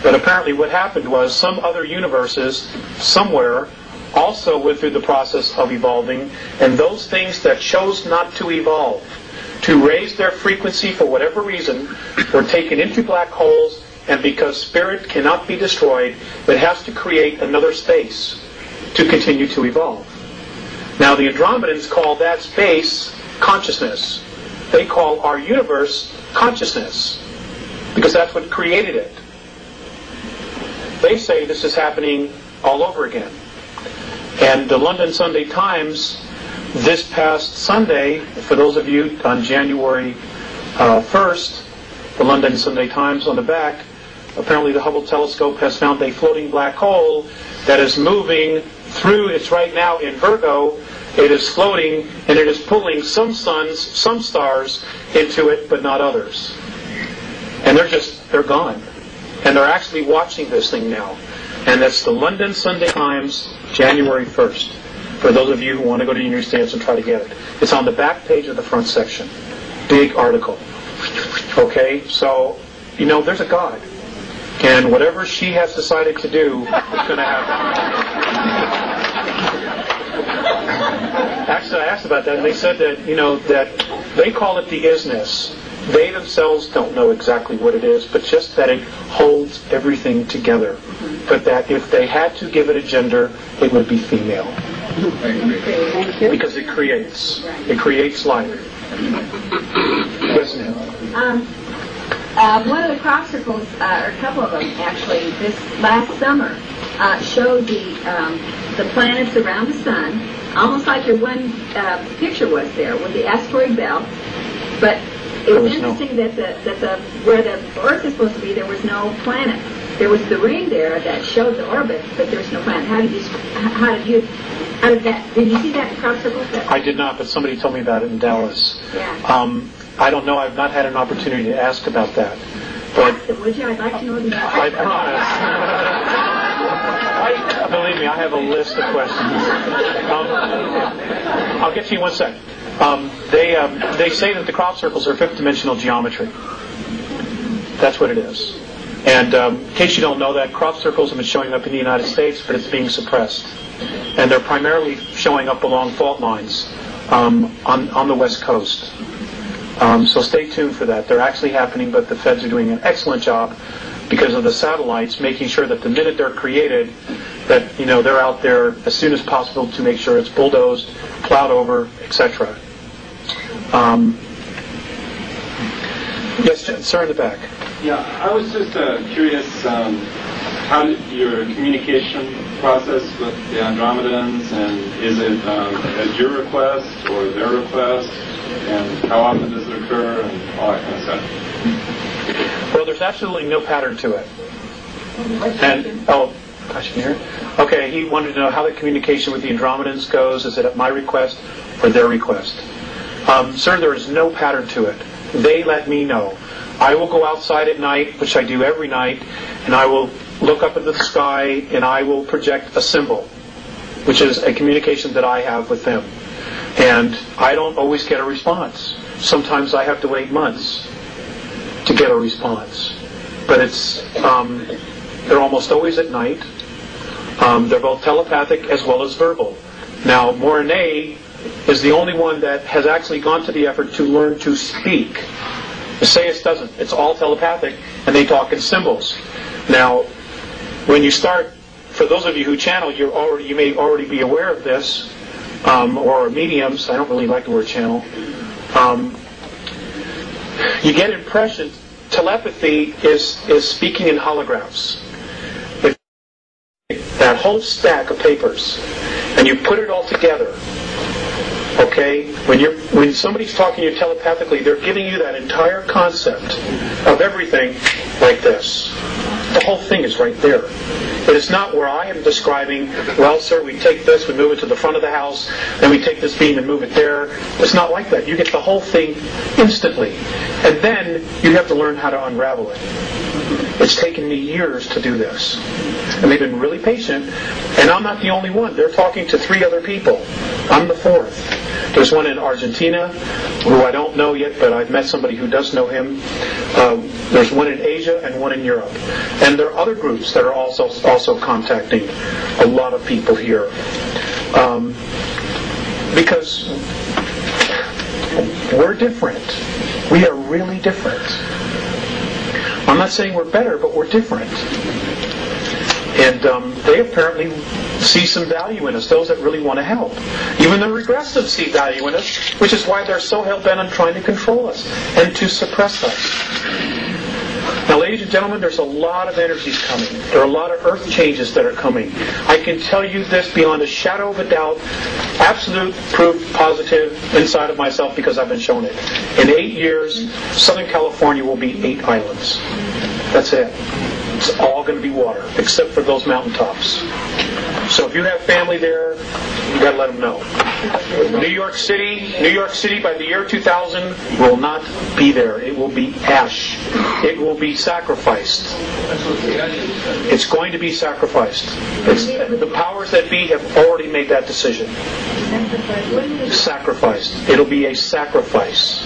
But apparently what happened was some other universes somewhere also went through the process of evolving, and those things that chose not to evolve, to raise their frequency for whatever reason, were taken into black holes, and because spirit cannot be destroyed, it has to create another space to continue to evolve. Now the Andromedans call that space consciousness. They call our universe consciousness, because that's what created it. They say this is happening all over again. And the London Sunday Times, this past Sunday, for those of you on January 1st, the London Sunday Times on the back, apparently the Hubble telescope has found a floating black hole that is moving through, it's right now in Virgo, it is floating, and it is pulling some suns, some stars into it, but not others. And they're gone. And they're actually watching this thing now. And that's the London Sunday Times, January 1st, for those of you who want to go to your newsstands and try to get it. It's on the back page of the front section. Big article. Okay, so, there's a God. And whatever she has decided to do is going to happen. Actually, I asked about that, and they said that, that they call it the isness. They themselves don't know exactly what it is, but just that it holds everything together. But that if they had to give it a gender, it would be female. Because it creates life. Yes, ma'am. One of the crop circles, or a couple of them actually, this last summer, showed the planets around the sun, almost like your one picture was there with the asteroid belt. But it was interesting that where the Earth is supposed to be, there was no planet. There was the ring there that showed the orbit, but there's no planet. Did you see that in crop circles? I did not, but somebody told me about it in Dallas. Yeah. I don't know. I've not had an opportunity to ask about that. But ask them, would you? I'd like to know the answer. I promise. Believe me, I have a list of questions. I'll get to you in 1 second. They say that the crop circles are fifth-dimensional geometry. That's what it is. And in case you don't know that, crop circles have been showing up in the United States, but it's being suppressed. And they're primarily showing up along fault lines on the West Coast. So stay tuned for that. They're actually happening, but the feds are doing an excellent job because of the satellites, making sure that the minute they're created, that they're out there as soon as possible to make sure it's bulldozed, plowed over, etc. Yes, sir, in the back. Yeah, I was just curious how did your communication process with the Andromedans, and is it at your request or their request, and how often does it occur, and all that kind of stuff? Well, there's absolutely no pattern to it. And, gosh, you hear? Okay, he wanted to know how the communication with the Andromedans goes. Is it at my request or their request? Sir, there is no pattern to it. They let me know. I will go outside at night, which I do every night, and I will look up into the sky and I will project a symbol, which is a communication that I have with them. And I don't always get a response. Sometimes I have to wait months to get a response. But they're almost always at night. They're both telepathic as well as verbal. Now, Mornay is the only one that has actually gone to the effort to learn to speak. Isaias doesn't. It's all telepathic, and they talk in symbols. Now, when you start, for those of you who channel, you may already be aware of this, or mediums. I don't really like the word channel. You get impressions. Telepathy is speaking in holographs. That whole stack of papers, and you put it all together. Okay, when somebody's talking to you telepathically, they're giving you that entire concept of everything like this. The whole thing is right there. But it's not where I am describing, well, sir, we take this, we move it to the front of the house, then we take this beam and move it there. It's not like that. You get the whole thing instantly. And then you have to learn how to unravel it. It's taken me years to do this. And they've been really patient. And I'm not the only one. They're talking to 3 other people. I'm the 4th. There's one in Argentina, who I don't know yet, but I've met somebody who does know him. There's one in Asia and one in Europe. And there are other groups that are also contacting a lot of people here. Because we're different. We are really different. I'm not saying we're better, but we're different. And they apparently see some value in us, those that really want to help. Even the regressives see value in us, which is why they're so hell-bent on trying to control us and to suppress us. Now, ladies and gentlemen, there's a lot of energies coming. There are a lot of earth changes that are coming. I can tell you this beyond a shadow of a doubt, absolute proof, positive, inside of myself, because I've been shown it. In 8 years, Southern California will be 8 islands. That's it. It's all going to be water, except for those mountaintops. So if you have family there, you got to let them know. New York City, by the year 2000, will not be there. It will be ash. It will be sacrificed. It's going to be sacrificed. The powers that be have already made that decision. Sacrificed. It'll be a sacrifice.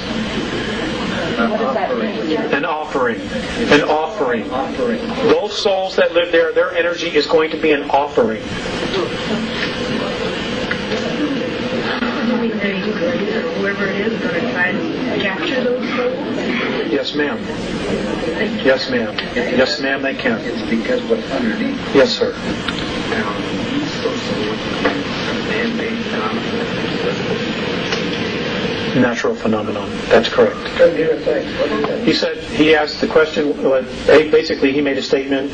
An offering. An offering. Those souls that live there, their energy is going to be an offering. Whoever it is going to try and capture those souls? Yes, ma'am. Yes, ma'am. Yes, ma'am, they can. It's because what's underneath. Yes, sir. Now, he's supposed to look at a man-made phenomenon. Natural phenomenon. That's correct. Couldn't hear a thing. He said, he asked the question, basically he made a statement,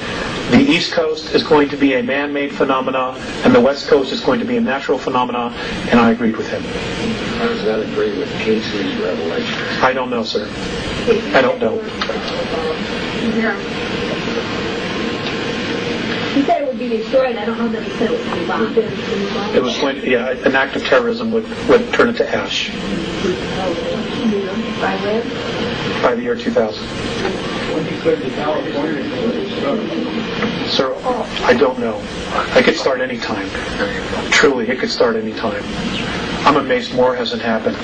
the East Coast is going to be a man-made phenomena, and the West Coast is going to be a natural phenomena, and I agreed with him. How does that agree with Casey's revelation? I don't know, sir. I don't know. He said it would be destroyed. I don't know that he said it would be bombed. It was going to, an act of terrorism would turn it to ash. By when? By the year 2000. When you said the California was Sir, I don't know. I could start any time. Truly, it could start any time. I'm amazed more hasn't happened.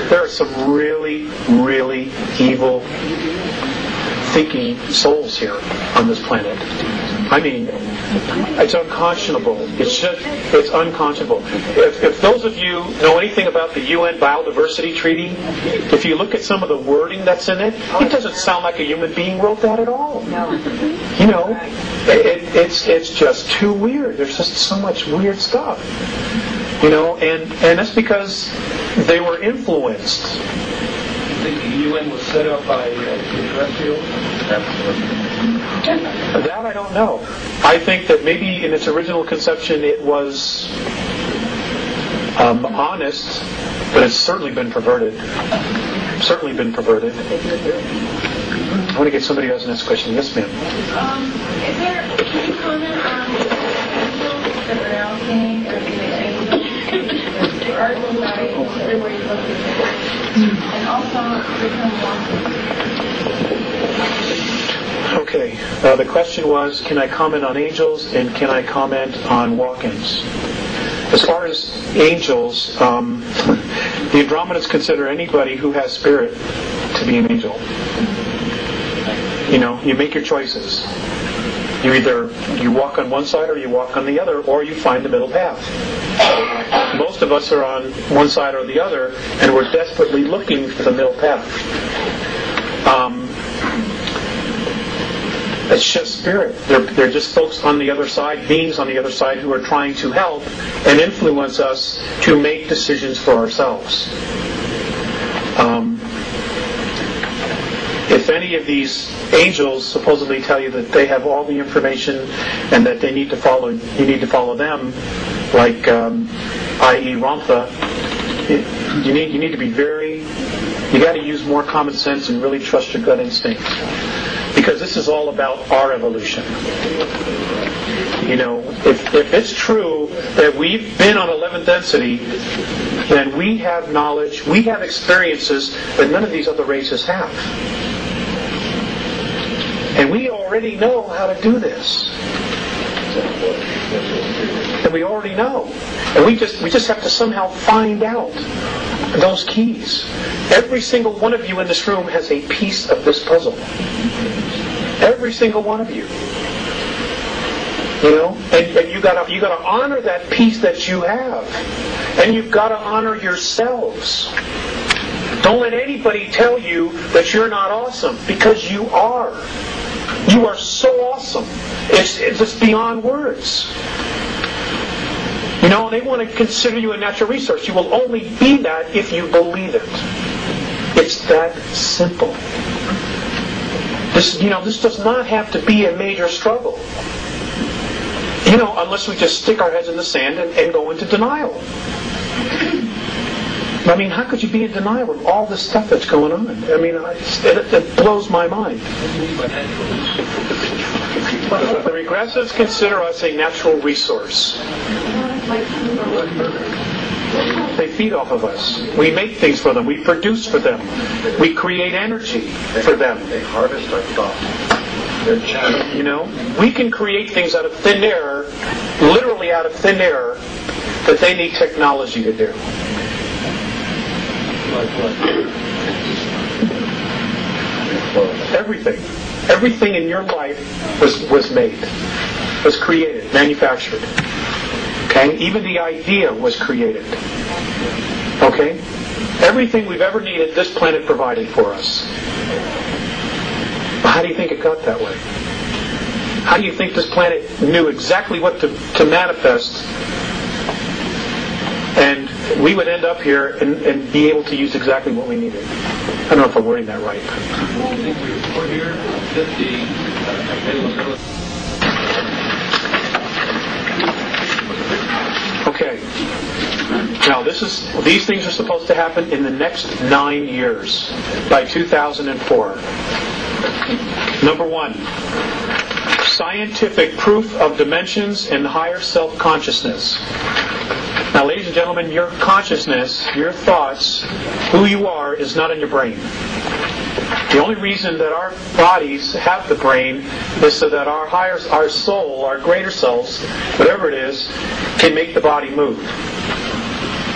There are some really, really evil thinking souls here on this planet. I mean, it's unconscionable. It's unconscionable. If those of you know anything about the UN Biodiversity Treaty, if you look at some of the wording that's in it, it doesn't sound like a human being wrote that at all. No. You know, it's just too weird. There's just so much weird stuff. You know, and that's because they were influenced. I think the UN was set up by extraterrestrials. That I don't know. I think that maybe in its original conception it was honest, but it's certainly been perverted. Certainly been perverted. I want to get somebody else next question. Yes, ma'am. Can you comment on the angels that are now saying there are no lights everywhere you look at it, and also become walking? Okay, the question was, can I comment on angels and can I comment on walk-ins? As far as angels, the Andromedans consider anybody who has spirit to be an angel. You know, you make your choices. You walk on one side or you walk on the other, or you find the middle path. Most of us are on one side or the other, and we're desperately looking for the middle path. It's just spirit. They're just folks on the other side, beings on the other side who are trying to help and influence us to make decisions for ourselves. If any of these angels supposedly tell you that they have all the information and that they need to follow, you need to follow them, like i.e. Ramtha, you need to be you got to use more common sense and really trust your gut instinct. Because this is all about our evolution. You know, if it's true that we've been on 11th density, then we have knowledge, we have experiences that none of these other races have. And we already know how to do this. And we already know. And we just have to somehow find out those keys. Every single one of you in this room has a piece of this puzzle. Every single one of you. You know? And you gotta honor that piece that you have. And you've got to honor yourselves. Don't let anybody tell you that you're not awesome, because you are. You are so awesome. It's just beyond words. You know, they want to consider you a natural resource. You will only be that if you believe it. It's that simple. This does not have to be a major struggle. Unless we just stick our heads in the sand and go into denial. I mean, how could you be in denial of all this stuff that's going on? I mean, it blows my mind. The regressives consider us a natural resource. They feed off of us. We make things for them. We produce for them. We create energy for them. They harvest our thoughts. We can create things out of thin air, literally out of thin air, that they need technology to do. Everything in your life was made, was created, manufactured. Okay? Even the idea was created. Okay? Everything we've ever needed, this planet provided for us. How do you think it got that way? How do you think this planet knew exactly what to manifest, and we would end up here and be able to use exactly what we needed? I don't know if I'm wording that right. Okay. Now these things are supposed to happen in the next 9 years, by 2004. Number 1, scientific proof of dimensions and higher self-consciousness. Now, ladies and gentlemen, your consciousness, your thoughts, who you are, is not in your brain. The only reason that our bodies have the brain is so that our soul, our greater selves, whatever it is, can make the body move.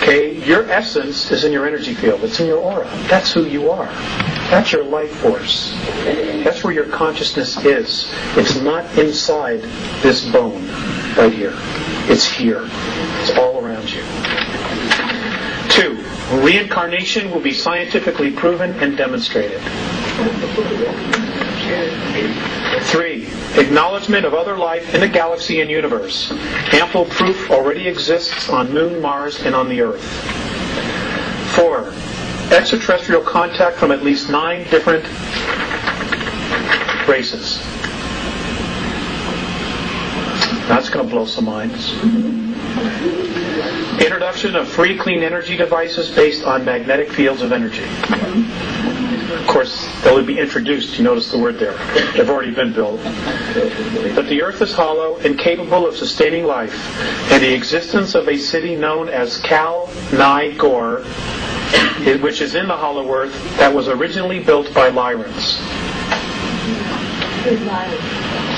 Okay? Your essence is in your energy field. It's in your aura. That's who you are. That's your life force. That's where your consciousness is. It's not inside this bone right here. It's here. It's all around you. 2, reincarnation will be scientifically proven and demonstrated. 3, acknowledgement of other life in the galaxy and universe. Ample proof already exists on Moon, Mars, and on the Earth. 4, extraterrestrial contact from at least 9 different races. That's going to blow some minds. Introduction of free clean energy devices based on magnetic fields of energy. Of course, they will be introduced. You notice the word there. They've already been built. That the Earth is hollow, incapable of sustaining life, and the existence of a city known as Cal-Ni-Gor, which is in the hollow Earth, that was originally built by Lyrans.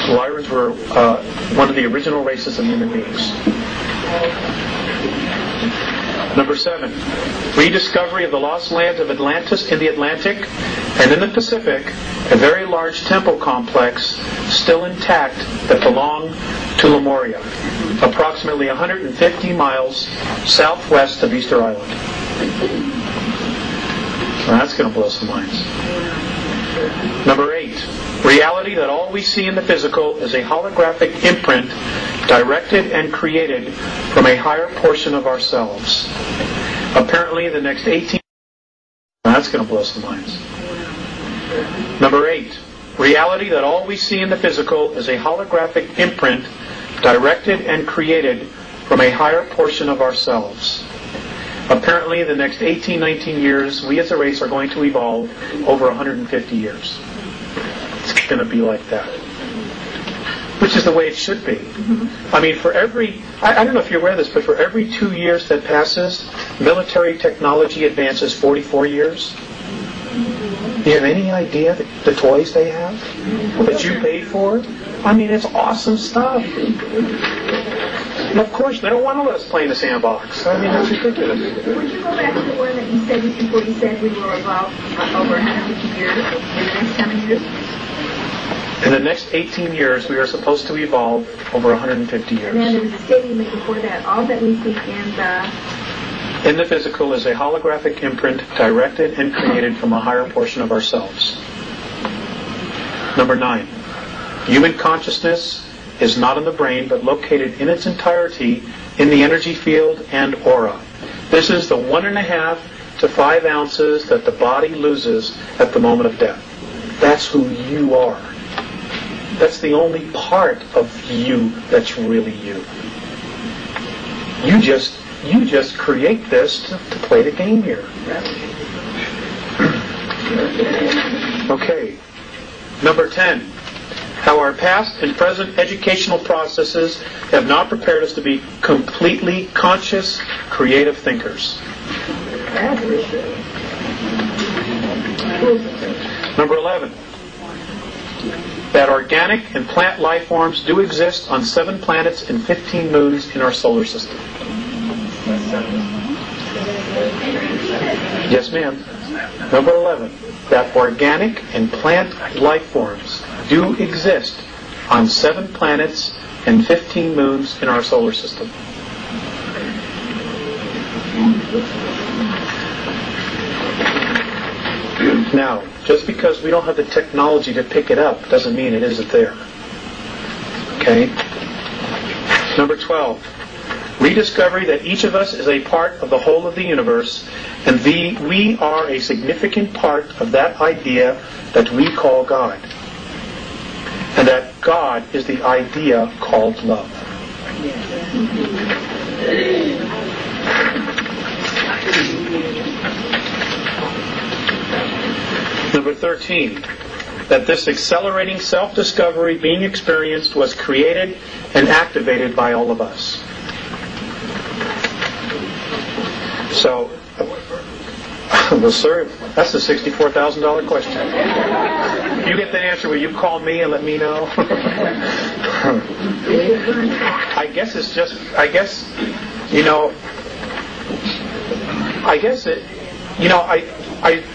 Lyrans were one of the original races of human beings. Number 7, rediscovery of the lost lands of Atlantis in the Atlantic and in the Pacific, a very large temple complex still intact that belonged to Lemuria, approximately 150 miles southwest of Easter Island. Well, that's going to blow some minds. Number 8, reality that all we see in the physical is a holographic imprint directed and created from a higher portion of ourselves. Apparently, the next 18... That's going to blow some minds. Number 8, reality that all we see in the physical is a holographic imprint directed and created from a higher portion of ourselves. Apparently, the next 18, 19 years, we as a race are going to evolve over 150 years. It's going to be like that. Which is the way it should be. I mean, for every... I don't know if you're aware of this, but for every 2 years that passes, military technology advances 44 years. Do you have any idea the toys they have that you paid for? I mean, it's awesome stuff. And of course, they don't want to let us play in the sandbox. I mean, that's ridiculous. Would you go back to the one that you said before you said we will evolve over 150 years in the next coming years? In the next 18 years, we are supposed to evolve over 150 years. And then there was a statement before that, all that we see in the physical is a holographic imprint directed and created from a higher portion of ourselves. Number 9, human consciousness is not in the brain, but located in its entirety in the energy field and aura. This is the 1.5 to 5 ounces that the body loses at the moment of death. That's who you are. That's the only part of you that's really you. You just create this to play the game here. Okay. Number 10. How our past and present educational processes have not prepared us to be completely conscious, creative thinkers. Number 11. That organic and plant life forms do exist on 7 planets and 15 moons in our solar system. Yes, ma'am. Number 11. That organic and plant life forms do exist on 7 planets and 15 moons in our solar system. Now, just because we don't have the technology to pick it up doesn't mean it isn't there. Okay? Number 12. Rediscovery that each of us is a part of the whole of the universe, and we are a significant part of that idea that we call God. And that God is the idea called love. Number 13. That this accelerating self-discovery being experienced was created and activated by all of us. So, well, sir, that's the $64,000 question. You get the answer, will you call me and let me know? I guess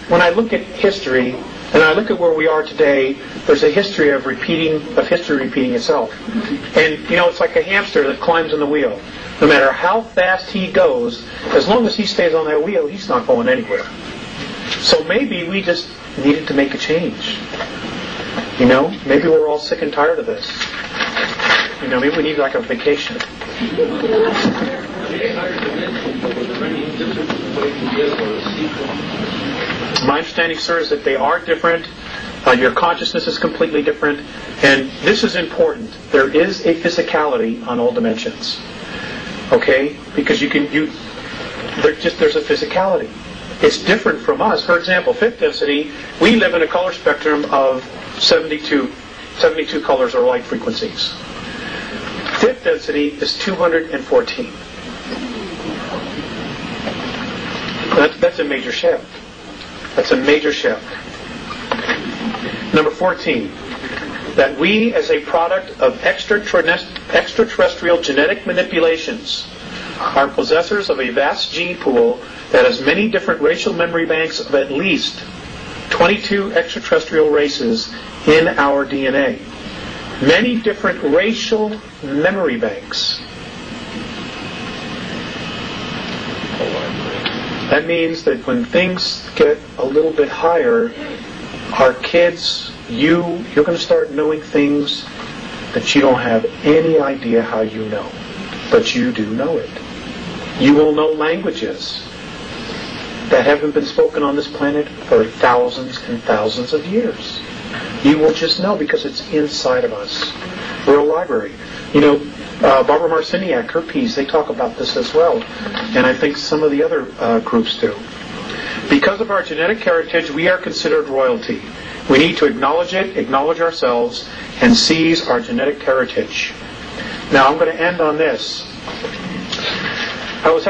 when I look at history, and I look at where we are today, there's a history of history repeating itself. And, it's like a hamster that climbs on the wheel. No matter how fast he goes, as long as he stays on that wheel, he's not going anywhere. So maybe we just needed to make a change. Maybe we're all sick and tired of this. Maybe we need like a vacation. My understanding, sir, is that they are different. Your consciousness is completely different. And this is important. There is a physicality on all dimensions. Okay? Because there's a physicality. It's different from us. For example, fifth density, we live in a color spectrum of 72 colors or light frequencies. Fifth density is 214. That's a major shift. That's a major shift. Number 14. That we, as a product of extraterrestrial genetic manipulations, are possessors of a vast gene pool that has many different racial memory banks of at least 22 extraterrestrial races in our DNA. Many different racial memory banks. That means that when things get a little bit higher, our kids, you're going to start knowing things that you don't have any idea how you know. But you do know it. You will know languages that haven't been spoken on this planet for thousands and thousands of years. You will just know because it's inside of us. We're a library. Barbara Marciniak, her piece, they talk about this as well. And I think some of the other groups do. Because of our genetic heritage, we are considered royalty. We need to acknowledge it, acknowledge ourselves, and seize our genetic heritage. Now, I'm going to end on this. I'm going to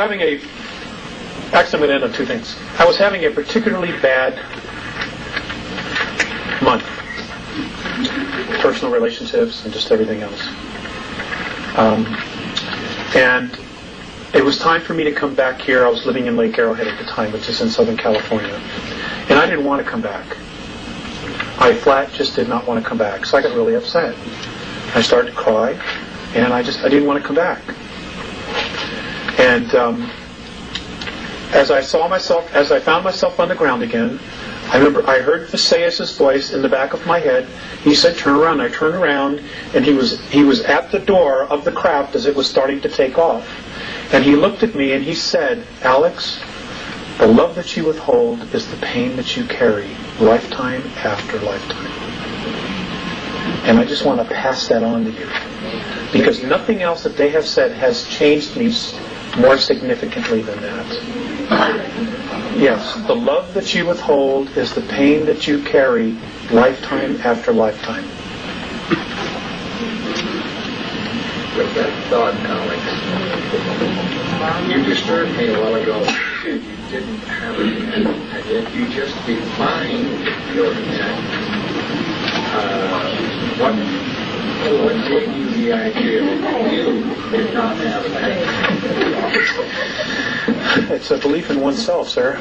end on 2 things. I was having a particularly bad month. Personal relationships and just everything else. And it was time for me to come back here. I was living in Lake Arrowhead at the time, which is in Southern California. And I didn't want to come back. I flat just did not want to come back. So I got really upset. I started to cry, and I didn't want to come back. And as I found myself on the ground again, I remember I heard Visayas' voice in the back of my head. He said, "Turn around." I turned around, and he was at the door of the craft as it was starting to take off. And he looked at me and he said, "Alex, The love that you withhold is the pain that you carry, lifetime after lifetime. And I just want to pass that on to you. Because nothing else that they have said has changed me more significantly than that. Yes, the love that you withhold is the pain that you carry, lifetime after lifetime. With that thought, Alex, you disturbed me a while ago. You didn't have an intent, and yet you just defined your intent. What gave you the idea that you did not have an intent? It's a belief in oneself, sir.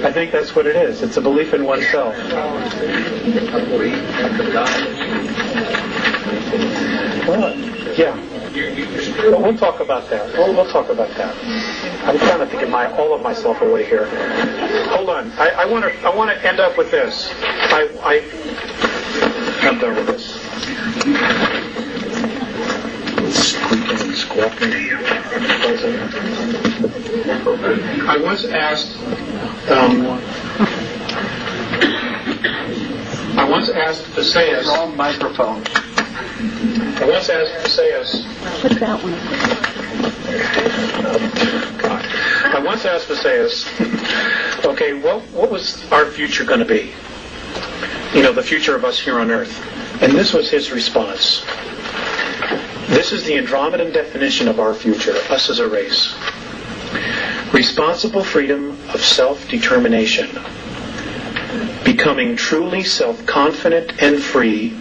I think that's what it is. It's a belief in oneself. A belief in the God. Well, yeah. Well, we'll talk about that. We'll talk about that. I'm trying to think all of myself away here. Hold on. I want to end up with this. I'm done with this. Squeaking and squawking. I once asked Visayas. Wrong microphone. I once asked Visayas. Put that one up. I once asked Visayas, okay, what was our future going to be? You know, the future of us here on Earth. And this was his response. This is the Andromedan definition of our future, us as a race. Responsible freedom of self-determination. Becoming truly self-confident and free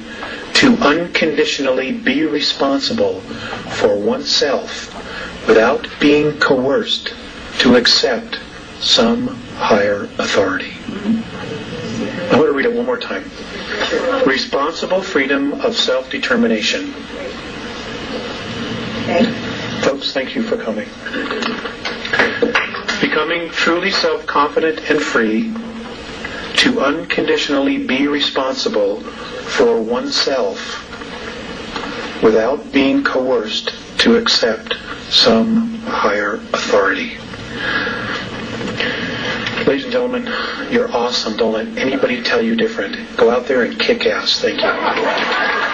to unconditionally be responsible for oneself without being coerced to accept some higher authority. I'm going to read it one more time. Responsible freedom of self-determination. Okay. Folks, thank you for coming. Becoming truly self-confident and free to unconditionally be responsible for oneself without being coerced to accept some higher authority. Ladies and gentlemen, you're awesome. Don't let anybody tell you different. Go out there and kick ass. Thank you.